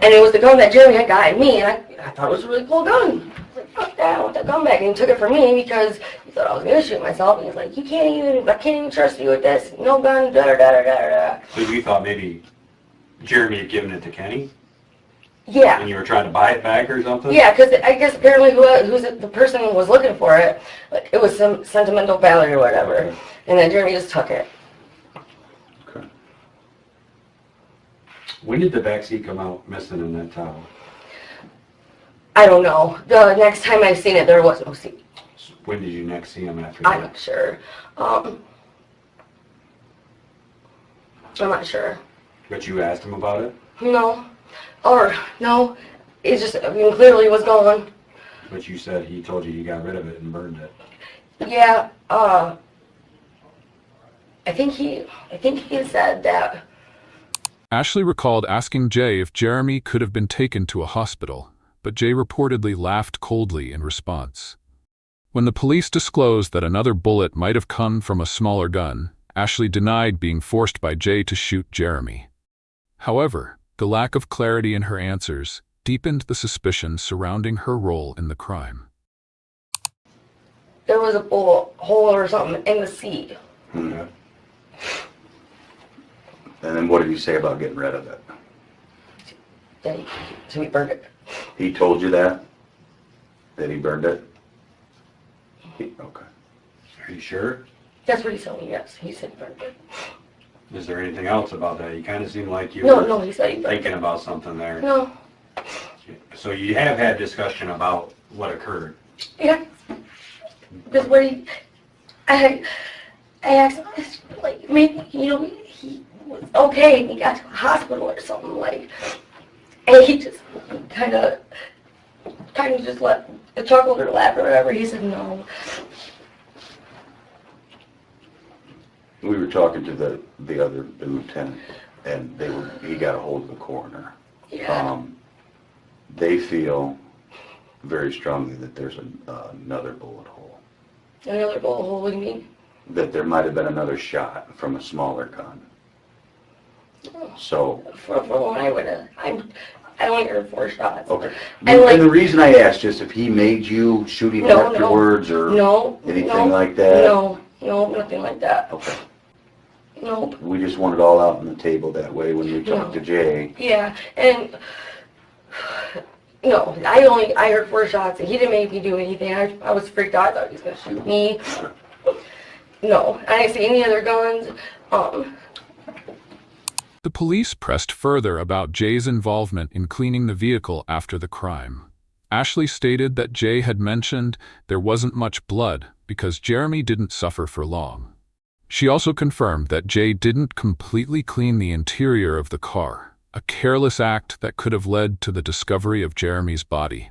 and it was the gun that Jeremy had gotten me, and I thought it was a really cool gun. I was like, fuck that, I want that gun back, and he took it from me because he thought I was gonna shoot myself, and he's like, I can't even trust you with this, no gun, da da da da da. So you thought maybe Jeremy had given it to Kenny? Yeah. And you were trying to buy it back or something? Yeah, because I guess apparently the person who was looking for it, like, it was some sentimental value or whatever, Okay. and then Jeremy just took it. Okay. When did the backseat come out missing in that Tahoe? I don't know. The next time I seen it, there was no seat. When did you next see him after that? I'm not sure. I'm not sure. But you asked him about it? No. Or, no. It just, I mean, clearly was gone. But you said he told you you got rid of it and burned it. Yeah, I think he said that. Ashley recalled asking Jay if Jeremy could have been taken to a hospital, but Jay reportedly laughed coldly in response. When the police disclosed that another bullet might have come from a smaller gun, Ashley denied being forced by Jay to shoot Jeremy. However, the lack of clarity in her answers deepened the suspicion surrounding her role in the crime. There was a bullet hole or something in the seat. Okay. And then what did you say about getting rid of it? that he burned it. He told you that? That he burned it? Okay. Are you sure? That's what he told me, yes. He said he burned it. Is there anything else about that? You kind of seem like you No, were no, he said he burned thinking it. about something there. No. So you have had discussion about what occurred. Yeah. Because what I asked him, like, maybe, he was okay and he got to the hospital or something, like, and he just kind of just let the chuckle or laugh or whatever. He said no. We were talking to the lieutenant, and he got a hold of the coroner. Yeah. They feel very strongly that there's another bullet hole. Another bullet hole, what do you mean? That there might have been another shot from a smaller gun. So. From what I would have, I only heard 4 shots. Okay. And, like, and the reason I asked is if he made you shoot him afterwards or anything like that? No, nothing like that. Okay. Nope. We just want it all out on the table that way when you talk to Jay. Yeah, and no, I heard 4 shots and he didn't make me do anything. I was freaked out. I thought he was gonna shoot me. No, I didn't see any other guns. The police pressed further about Jay's involvement in cleaning the vehicle after the crime. Ashley stated that Jay had mentioned there wasn't much blood because Jeremy didn't suffer for long. She also confirmed that Jay didn't completely clean the interior of the car, a careless act that could have led to the discovery of Jeremy's body.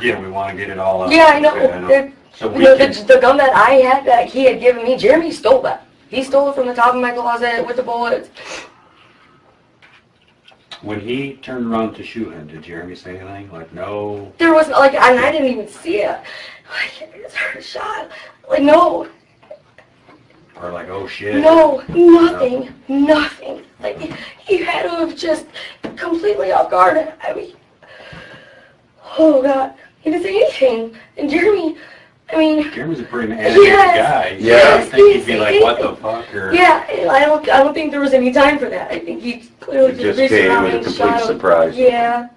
Yeah, we want to get it all out. Yeah, I know. Okay, So The gun that I had that he had given me, Jeremy stole that. He stole it from the top of my closet with the bullets. when he turned around to shoot him, did Jeremy say anything? Like, no? There wasn't, like, and I didn't even see it. Like, I just heard a shot. Like, no. Or like, oh shit? No, nothing. Like, he had to have just completely off guard. I mean, oh God, he didn't say anything. And Jeremy, I mean, Jeremy's a pretty animated guy. Yeah. I think he'd be like, what the fuck? Or, yeah, I don't think there was any time for that. I think he clearly It just reached came around as a and complete shot him. surprise. Yeah.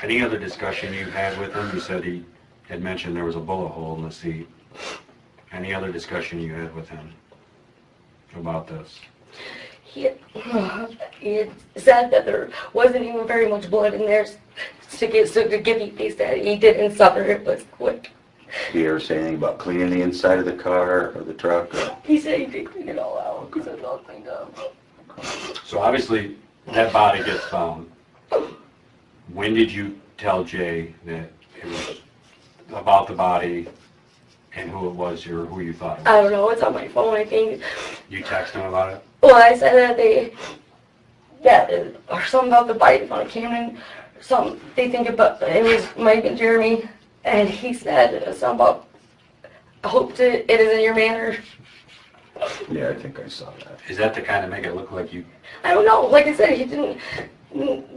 Any other discussion you had with him? You said he had mentioned there was a bullet hole in the seat. Any other discussion you had with him about this? He had said that there wasn't even very much blood in there to give me peace that he didn't suffer. It was quick. Did he ever say anything about cleaning the inside of the car or the truck? Or? He said he did clean it all out. He said it all cleaned up. So obviously, that body gets found. When did you tell Jay that it was about the body and who it was or who you thought it was? I don't know. It's on my phone, I think. You text him about it? Well, I said that or something about the bite on Cameron. Something they think about it was Mike and Jeremy, and he said something about I hope it is in your manner. Yeah, I think I saw that. Is that to kind of make it look like you? I don't know. Like I said, he didn't.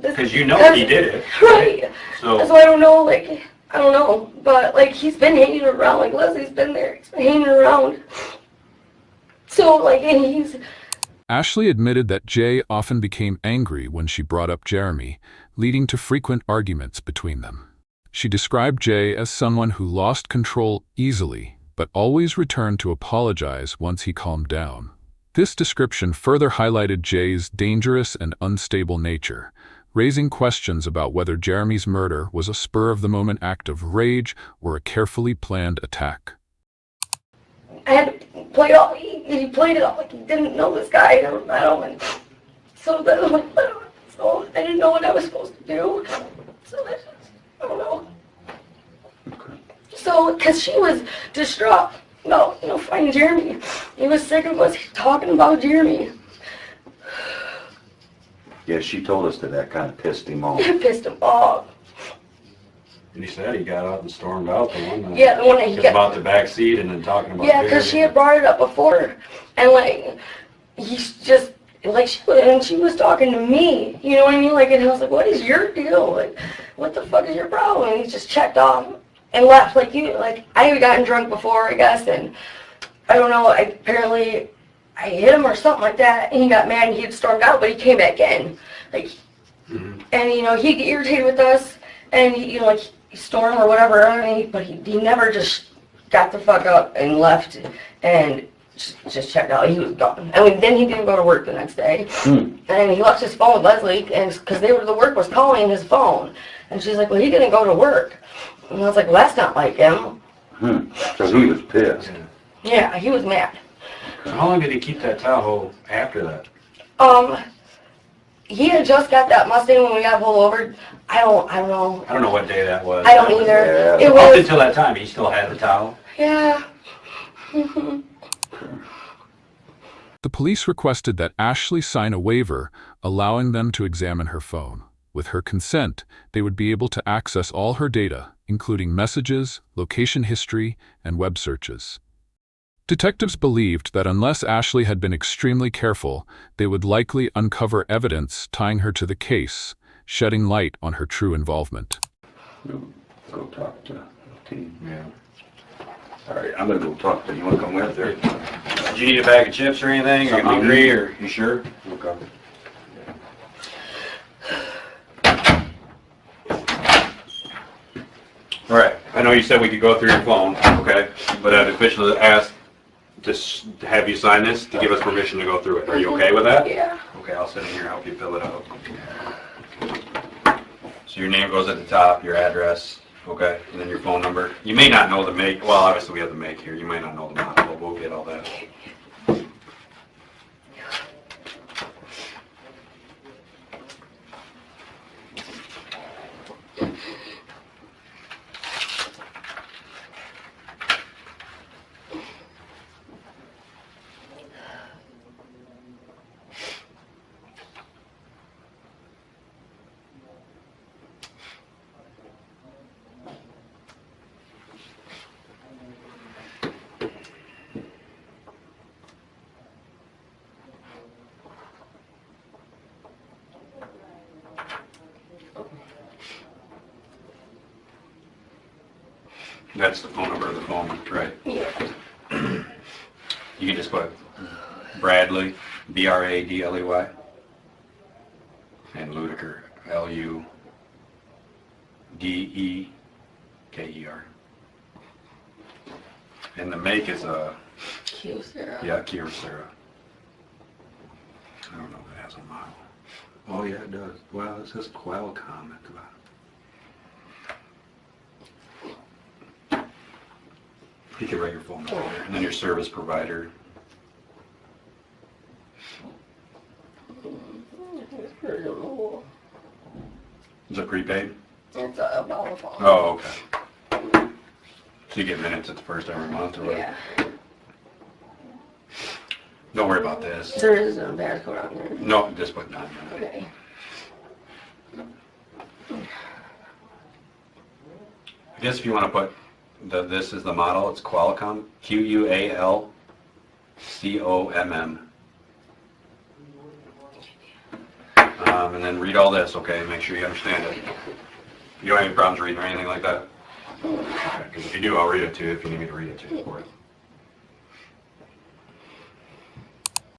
Because you know he did it. Right. So I don't know. Like I don't know, but like he's been hanging around. Like Leslie's been there. He's been hanging around. So like, and he's. Ashley admitted that Jay often became angry when she brought up Jeremy, leading to frequent arguments between them. She described Jay as someone who lost control easily, but always returned to apologize once he calmed down. This description further highlighted Jay's dangerous and unstable nature, raising questions about whether Jeremy's murder was a spur-of-the-moment act of rage or a carefully planned attack. I had to play it off. He played it off like he didn't know this guy. I never met him, and so then I'm like, so I didn't know what I was supposed to do. So I don't know. Okay. So, because she was distraught about, finding Jeremy. He was sick of us talking about Jeremy. Yeah, she told us that kind of pissed him off. It pissed him off. and he said he got out and stormed out. The one that Yeah, the one that he was got. about the back seat and then talking about. Yeah, because she had brought it up before, and like he's just like she was talking to me. You know what I mean? Like, and I was like, "What is your deal? Like, what the fuck is your problem?" And he just checked off and left. Like I had gotten drunk before, I guess, and I don't know. Apparently, I hit him or something like that, and he got mad and he had stormed out, but he came back in. Like, and you know, he'd get irritated with us, and he, you know, like he stormed or whatever, but he never just got the fuck up and left and just checked out. He was gone. I mean, then he didn't go to work the next day, and he left his phone with Leslie, and because the work was calling his phone, and she's like, well, he didn't go to work, and I was like, well, that's not like him. So he was pissed. Yeah, he was mad. So how long did he keep that Tahoe after that? He had just got that Mustang when we got pulled over. I don't know. I don't know what day that was. I don't either. Yeah. It Up was, until that time, he still had the Tahoe. yeah. The police requested that Ashley sign a waiver allowing them to examine her phone. With her consent, they would be able to access all her data, including messages, location history, and web searches. Detectives believed that unless Ashley had been extremely careful, they would likely uncover evidence tying her to the case, shedding light on her true involvement. Go talk to the team. Yeah. All right, I'm gonna go talk to you. You wanna come with her? Did you need a bag of chips or anything? Or Something. agree, or you sure? Okay. All right. I know you said we could go through your phone, okay? But I'd officially asked to have you sign this to give us permission to go through it. Are you okay with that? Yeah. Okay, I'll sit in here and help you fill it out. So your name goes at the top, your address, okay, and then your phone number. You may not know the make. Well, obviously we have the make here. You might not know the model, but we'll get all that. That's the phone number of the phone, right? Yeah. You can just put Bradley, Bradley, and Ludiker, Ludeker. And the make is a, Kyocera. yeah, Kyocera. I don't know if it has a model. Oh yeah, it does. Well, it says Qualcomm at the bottom. You can write your phone number there, and then your service provider. Is it prepaid? It's a dollar phone. Oh, okay. So you get minutes at the first every month, or what? Yeah. Don't worry about this. There is no barcode on there. No, just put 9 minutes. Okay. I guess if you want to put this is the model, it's Qualcomm, Qualcomm. And then read all this, okay? Make sure you understand it. You don't have any problems reading or anything like that? Okay, because if you do, I'll read it to you if you need me to read it to you for it.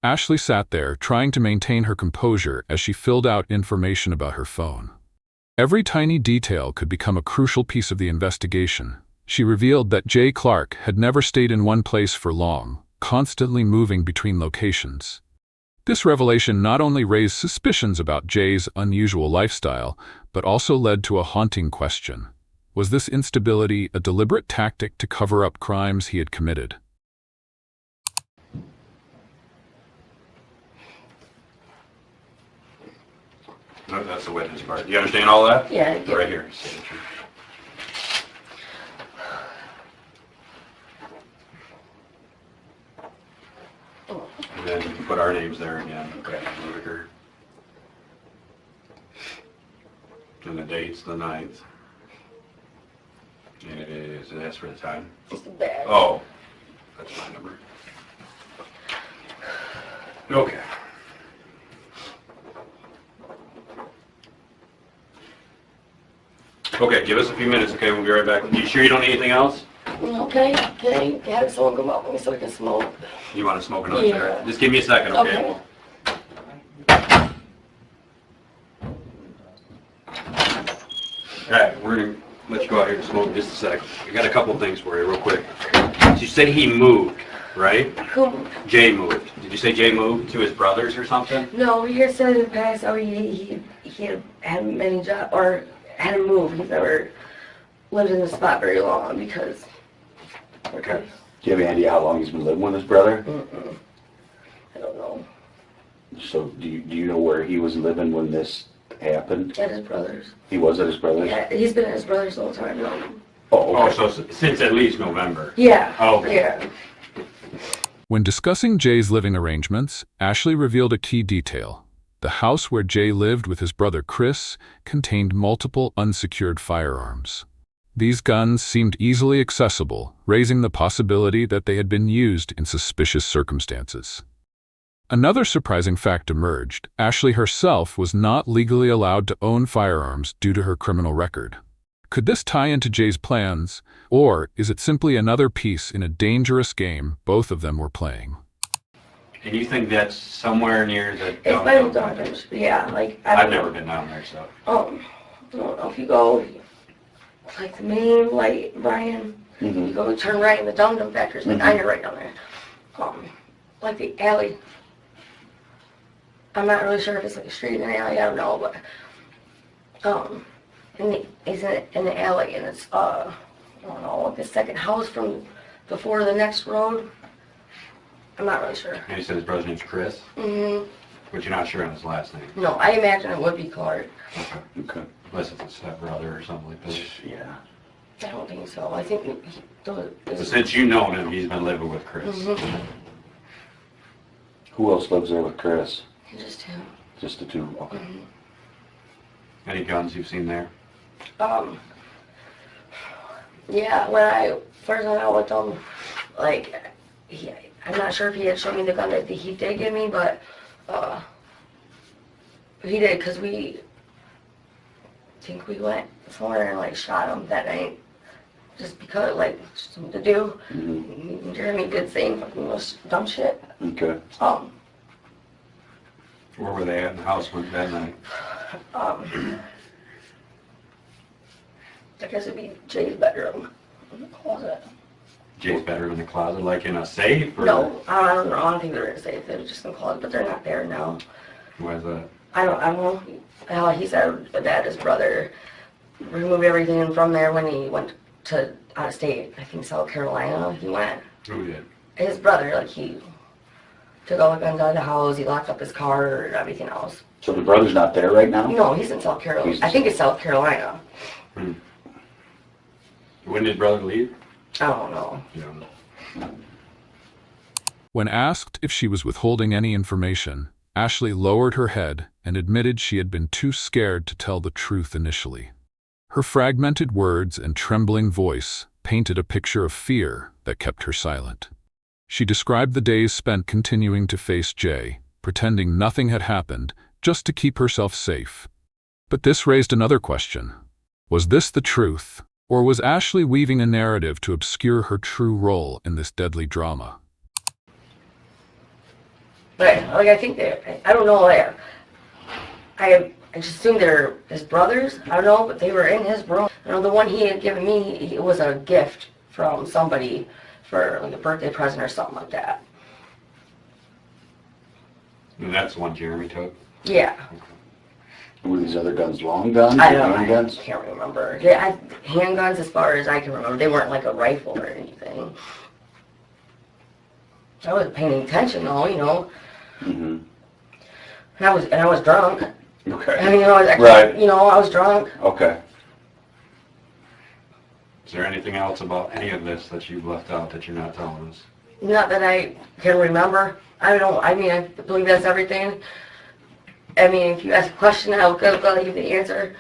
Ashley sat there, trying to maintain her composure as she filled out information about her phone. Every tiny detail could become a crucial piece of the investigation. She revealed that Jay Clark had never stayed in one place for long, constantly moving between locations. This revelation not only raised suspicions about Jay's unusual lifestyle, but also led to a haunting question. Was this instability a deliberate tactic to cover up crimes he had committed? No, that's the witness part. You understand all that? Yeah, I get Right it. here. Signature. And then you put our names there again. Okay, Ludiker. And the date's the 9th. And it asks for the time. Just a bag. Oh, that's my number. Okay. Okay, give us a few minutes, okay? We'll be right back. You sure you don't need anything else? Okay, can I have someone come up with me so I can smoke? You want to smoke another Yeah. cigarette? Just give me a second, okay? Okay. Alright, we're gonna let you go out here and smoke in just a sec. I got a couple things for you real quick. So you said he moved, right? Who? Jay moved. Did you say Jay moved to his brothers or something? No, he had said in the past how he had many jobs, or had to move. He's never lived in the spot very long because... Okay. Do you have any idea how long he's been living with his brother? I don't know. So do you know where he was living when this happened? At his brother's. He was at his brother's? Yeah, he's been at his brother's the whole time. No. Oh, Oh, okay. so since at least November. Yeah. Oh, okay. Yeah. When discussing Jay's living arrangements, Ashley revealed a key detail. The house where Jay lived with his brother Chris contained multiple unsecured firearms. These guns seemed easily accessible, raising the possibility that they had been used in suspicious circumstances. Another surprising fact emerged. Ashley herself was not legally allowed to own firearms due to her criminal record. Could this tie into Jay's plans, or is it simply another piece in a dangerous game both of them were playing? And you think that's somewhere near the... It's by the Dunkers. Yeah, like... I've never been down there, so... I don't know if you go... Like the main light, Brian, you go turn right in the Dum Dum Factory's like on your right down there. Like the alley. I'm not really sure if it's like a street and an alley, I don't know, but it's in the alley, and it's I don't know, like the second house from before the next road. I'm not really sure. And he said his brother's name's Chris? Mm-hmm. But you're not sure on his last name? No, I imagine it would be Clark. Okay. Unless it's a stepbrother or something like that. Yeah. I don't think so. I think So since you've known him, he's been living with Chris. Who else lives there with Chris? just him. Just the two? Okay. Any guns you've seen there? Yeah, when I first went out with him, like, I'm not sure if he had shown me the gun that he did give me, but he did, because I think we went somewhere and like shot him that night, just because, like, something to do. Jeremy did saying fucking most dumb shit. Okay. Where were they at in the house that night? I guess it'd be Jay's bedroom, in the closet. Jay's bedroom in the closet, like in a safe? Or No, I don't know. I don't think they're in a safe. They were just in the closet, but they're not there now. Why is that? I don't know. He said that his brother removed everything from there when he went to out of state. I think South Carolina. He went. Who did? His brother, like, he took all the guns out of the house. He locked up his car and everything else. So the brother's not there right now? No, he's in South Carolina. I think it's South Carolina. When did brother leave? I don't know. You don't know. When asked if she was withholding any information, Ashley lowered her head and admitted she had been too scared to tell the truth initially. Her fragmented words and trembling voice painted a picture of fear that kept her silent. She described the days spent continuing to face Jay, pretending nothing had happened just to keep herself safe. But this raised another question. Was this the truth, or was Ashley weaving a narrative to obscure her true role in this deadly drama? But, like, I think I don't know, I just assumed they're his brothers. I don't know, but they were in his room. You know, the one he had given me, it was a gift from somebody for, like, a birthday present or something like that. And that's the one Jeremy took? Yeah. Were these other guns long guns? I don't know. I Handguns? can't remember. Yeah, handguns, as far as I can remember, they weren't like a rifle or anything. I wasn't paying attention, though, you know. Mm-hmm. And I was drunk. Okay. I mean, you know, Right. You know, I was drunk. Okay. Is there anything else about any of this that you've left out that you're not telling us? Not that I can remember. I don't know. I mean, I believe that's everything. I mean, if you ask a question, I'll gladly give the answer.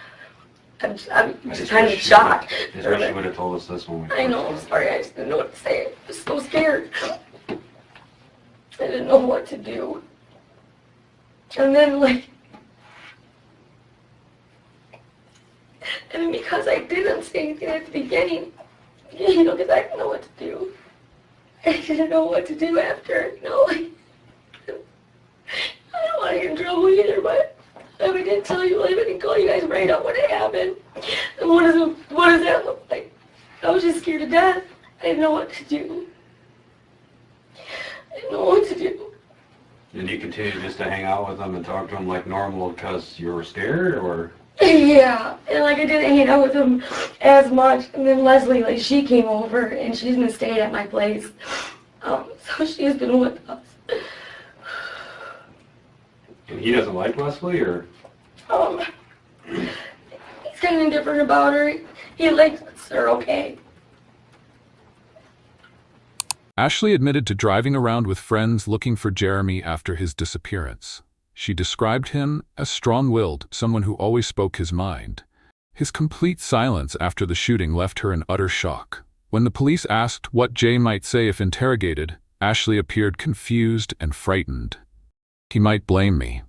I'm just kind of shocked. I just wish you would have told us this when we I know. I'm sorry. I just didn't know what to say. I was so scared. I didn't know what to do. And then, like, and because I didn't say anything at the beginning, you know, because I didn't know what to do. I didn't know what to do after, like, I don't want to get in trouble either, but if I didn't tell you, like, I didn't call you guys right up when it happened. And what does that look like? I was just scared to death. I didn't know what to do. I didn't know what to do. Did you continue just to hang out with them and talk to them like normal because you were scared, or? Yeah, and like I didn't hang out with him as much. And then Leslie, like, she came over and she's been staying at my place. So she's been with us. And he doesn't like Leslie, or? He's kind of indifferent about her. He likes her okay. Ashley admitted to driving around with friends looking for Jeremy after his disappearance. She described him as strong-willed, someone who always spoke his mind. His complete silence after the shooting left her in utter shock. When the police asked what Jay might say if interrogated, Ashley appeared confused and frightened. "He might blame me."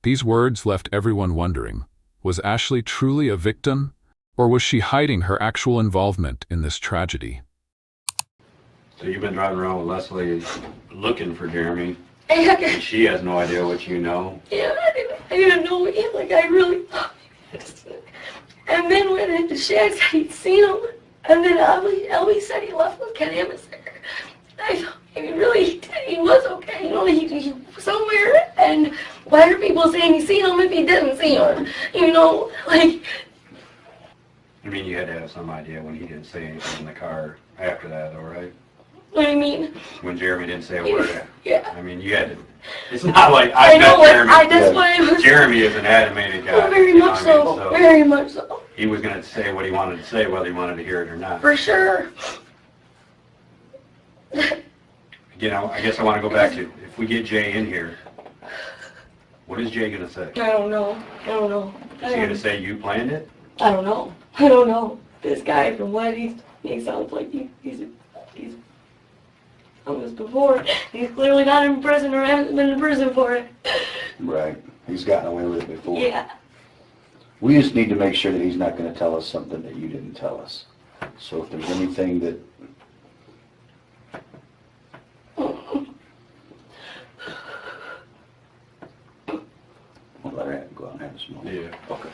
These words left everyone wondering, was Ashley truly a victim, or was she hiding her actual involvement in this tragedy? So you've been driving around with Leslie looking for Jeremy, And and she has no idea what you know. yeah, I didn't know him. Like, I really thought he was. And then when the Shad said he'd seen him, and then Elby said he left with Ken Amister. I mean, really, he was okay. He was somewhere, and why are people saying he seen him if he didn't see him? Like. I mean, you had to have some idea when he didn't say anything in the car after that, though, right? What I mean? When Jeremy didn't say a word. Yeah. I mean, you had to. It's not like I know what Jeremy. that's why I was. Jeremy is an animated guy. Very you know much what I mean? so. Very much so. He was going to say what he wanted to say, whether he wanted to hear it or not. For sure. I guess I want to go back to, if we get Jay in here, what is Jay going to say? I don't know. Is he going to say you planned it? I don't know. This guy, from what he sounds like he's done this before. He's clearly not in prison or hasn't been in prison for it. Right. He's gotten away with it before. Yeah. We just need to make sure that he's not going to tell us something that you didn't tell us. So if there's anything that... We'll let her go out and have a smoke. Yeah. Okay.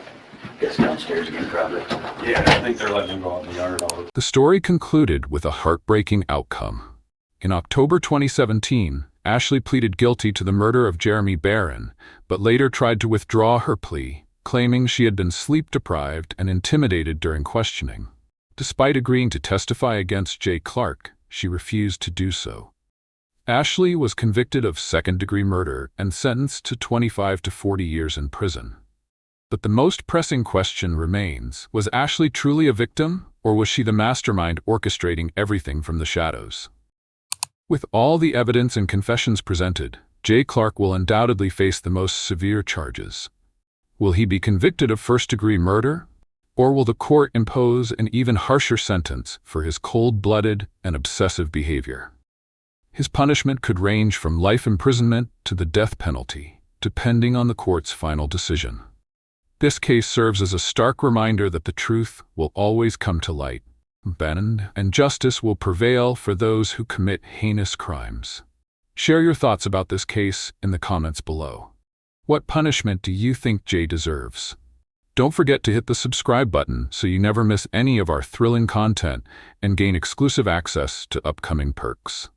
Gets downstairs again, probably. Yeah, I think they're letting him go out in the yard all the time. The story concluded with a heartbreaking outcome. In October 2017, Ashley pleaded guilty to the murder of Jeremy Barron, but later tried to withdraw her plea, claiming she had been sleep-deprived and intimidated during questioning. Despite agreeing to testify against Jay Clark, she refused to do so. Ashley was convicted of second-degree murder and sentenced to 25 to 40 years in prison. But the most pressing question remains, was Ashley truly a victim, or was she the mastermind orchestrating everything from the shadows? With all the evidence and confessions presented, Jay Clark will undoubtedly face the most severe charges. Will he be convicted of first-degree murder, or will the court impose an even harsher sentence for his cold-blooded and obsessive behavior? His punishment could range from life imprisonment to the death penalty, depending on the court's final decision. This case serves as a stark reminder that the truth will always come to light, and justice will prevail for those who commit heinous crimes. Share your thoughts about this case in the comments below. What punishment do you think Jay deserves? Don't forget to hit the subscribe button so you never miss any of our thrilling content and gain exclusive access to upcoming perks.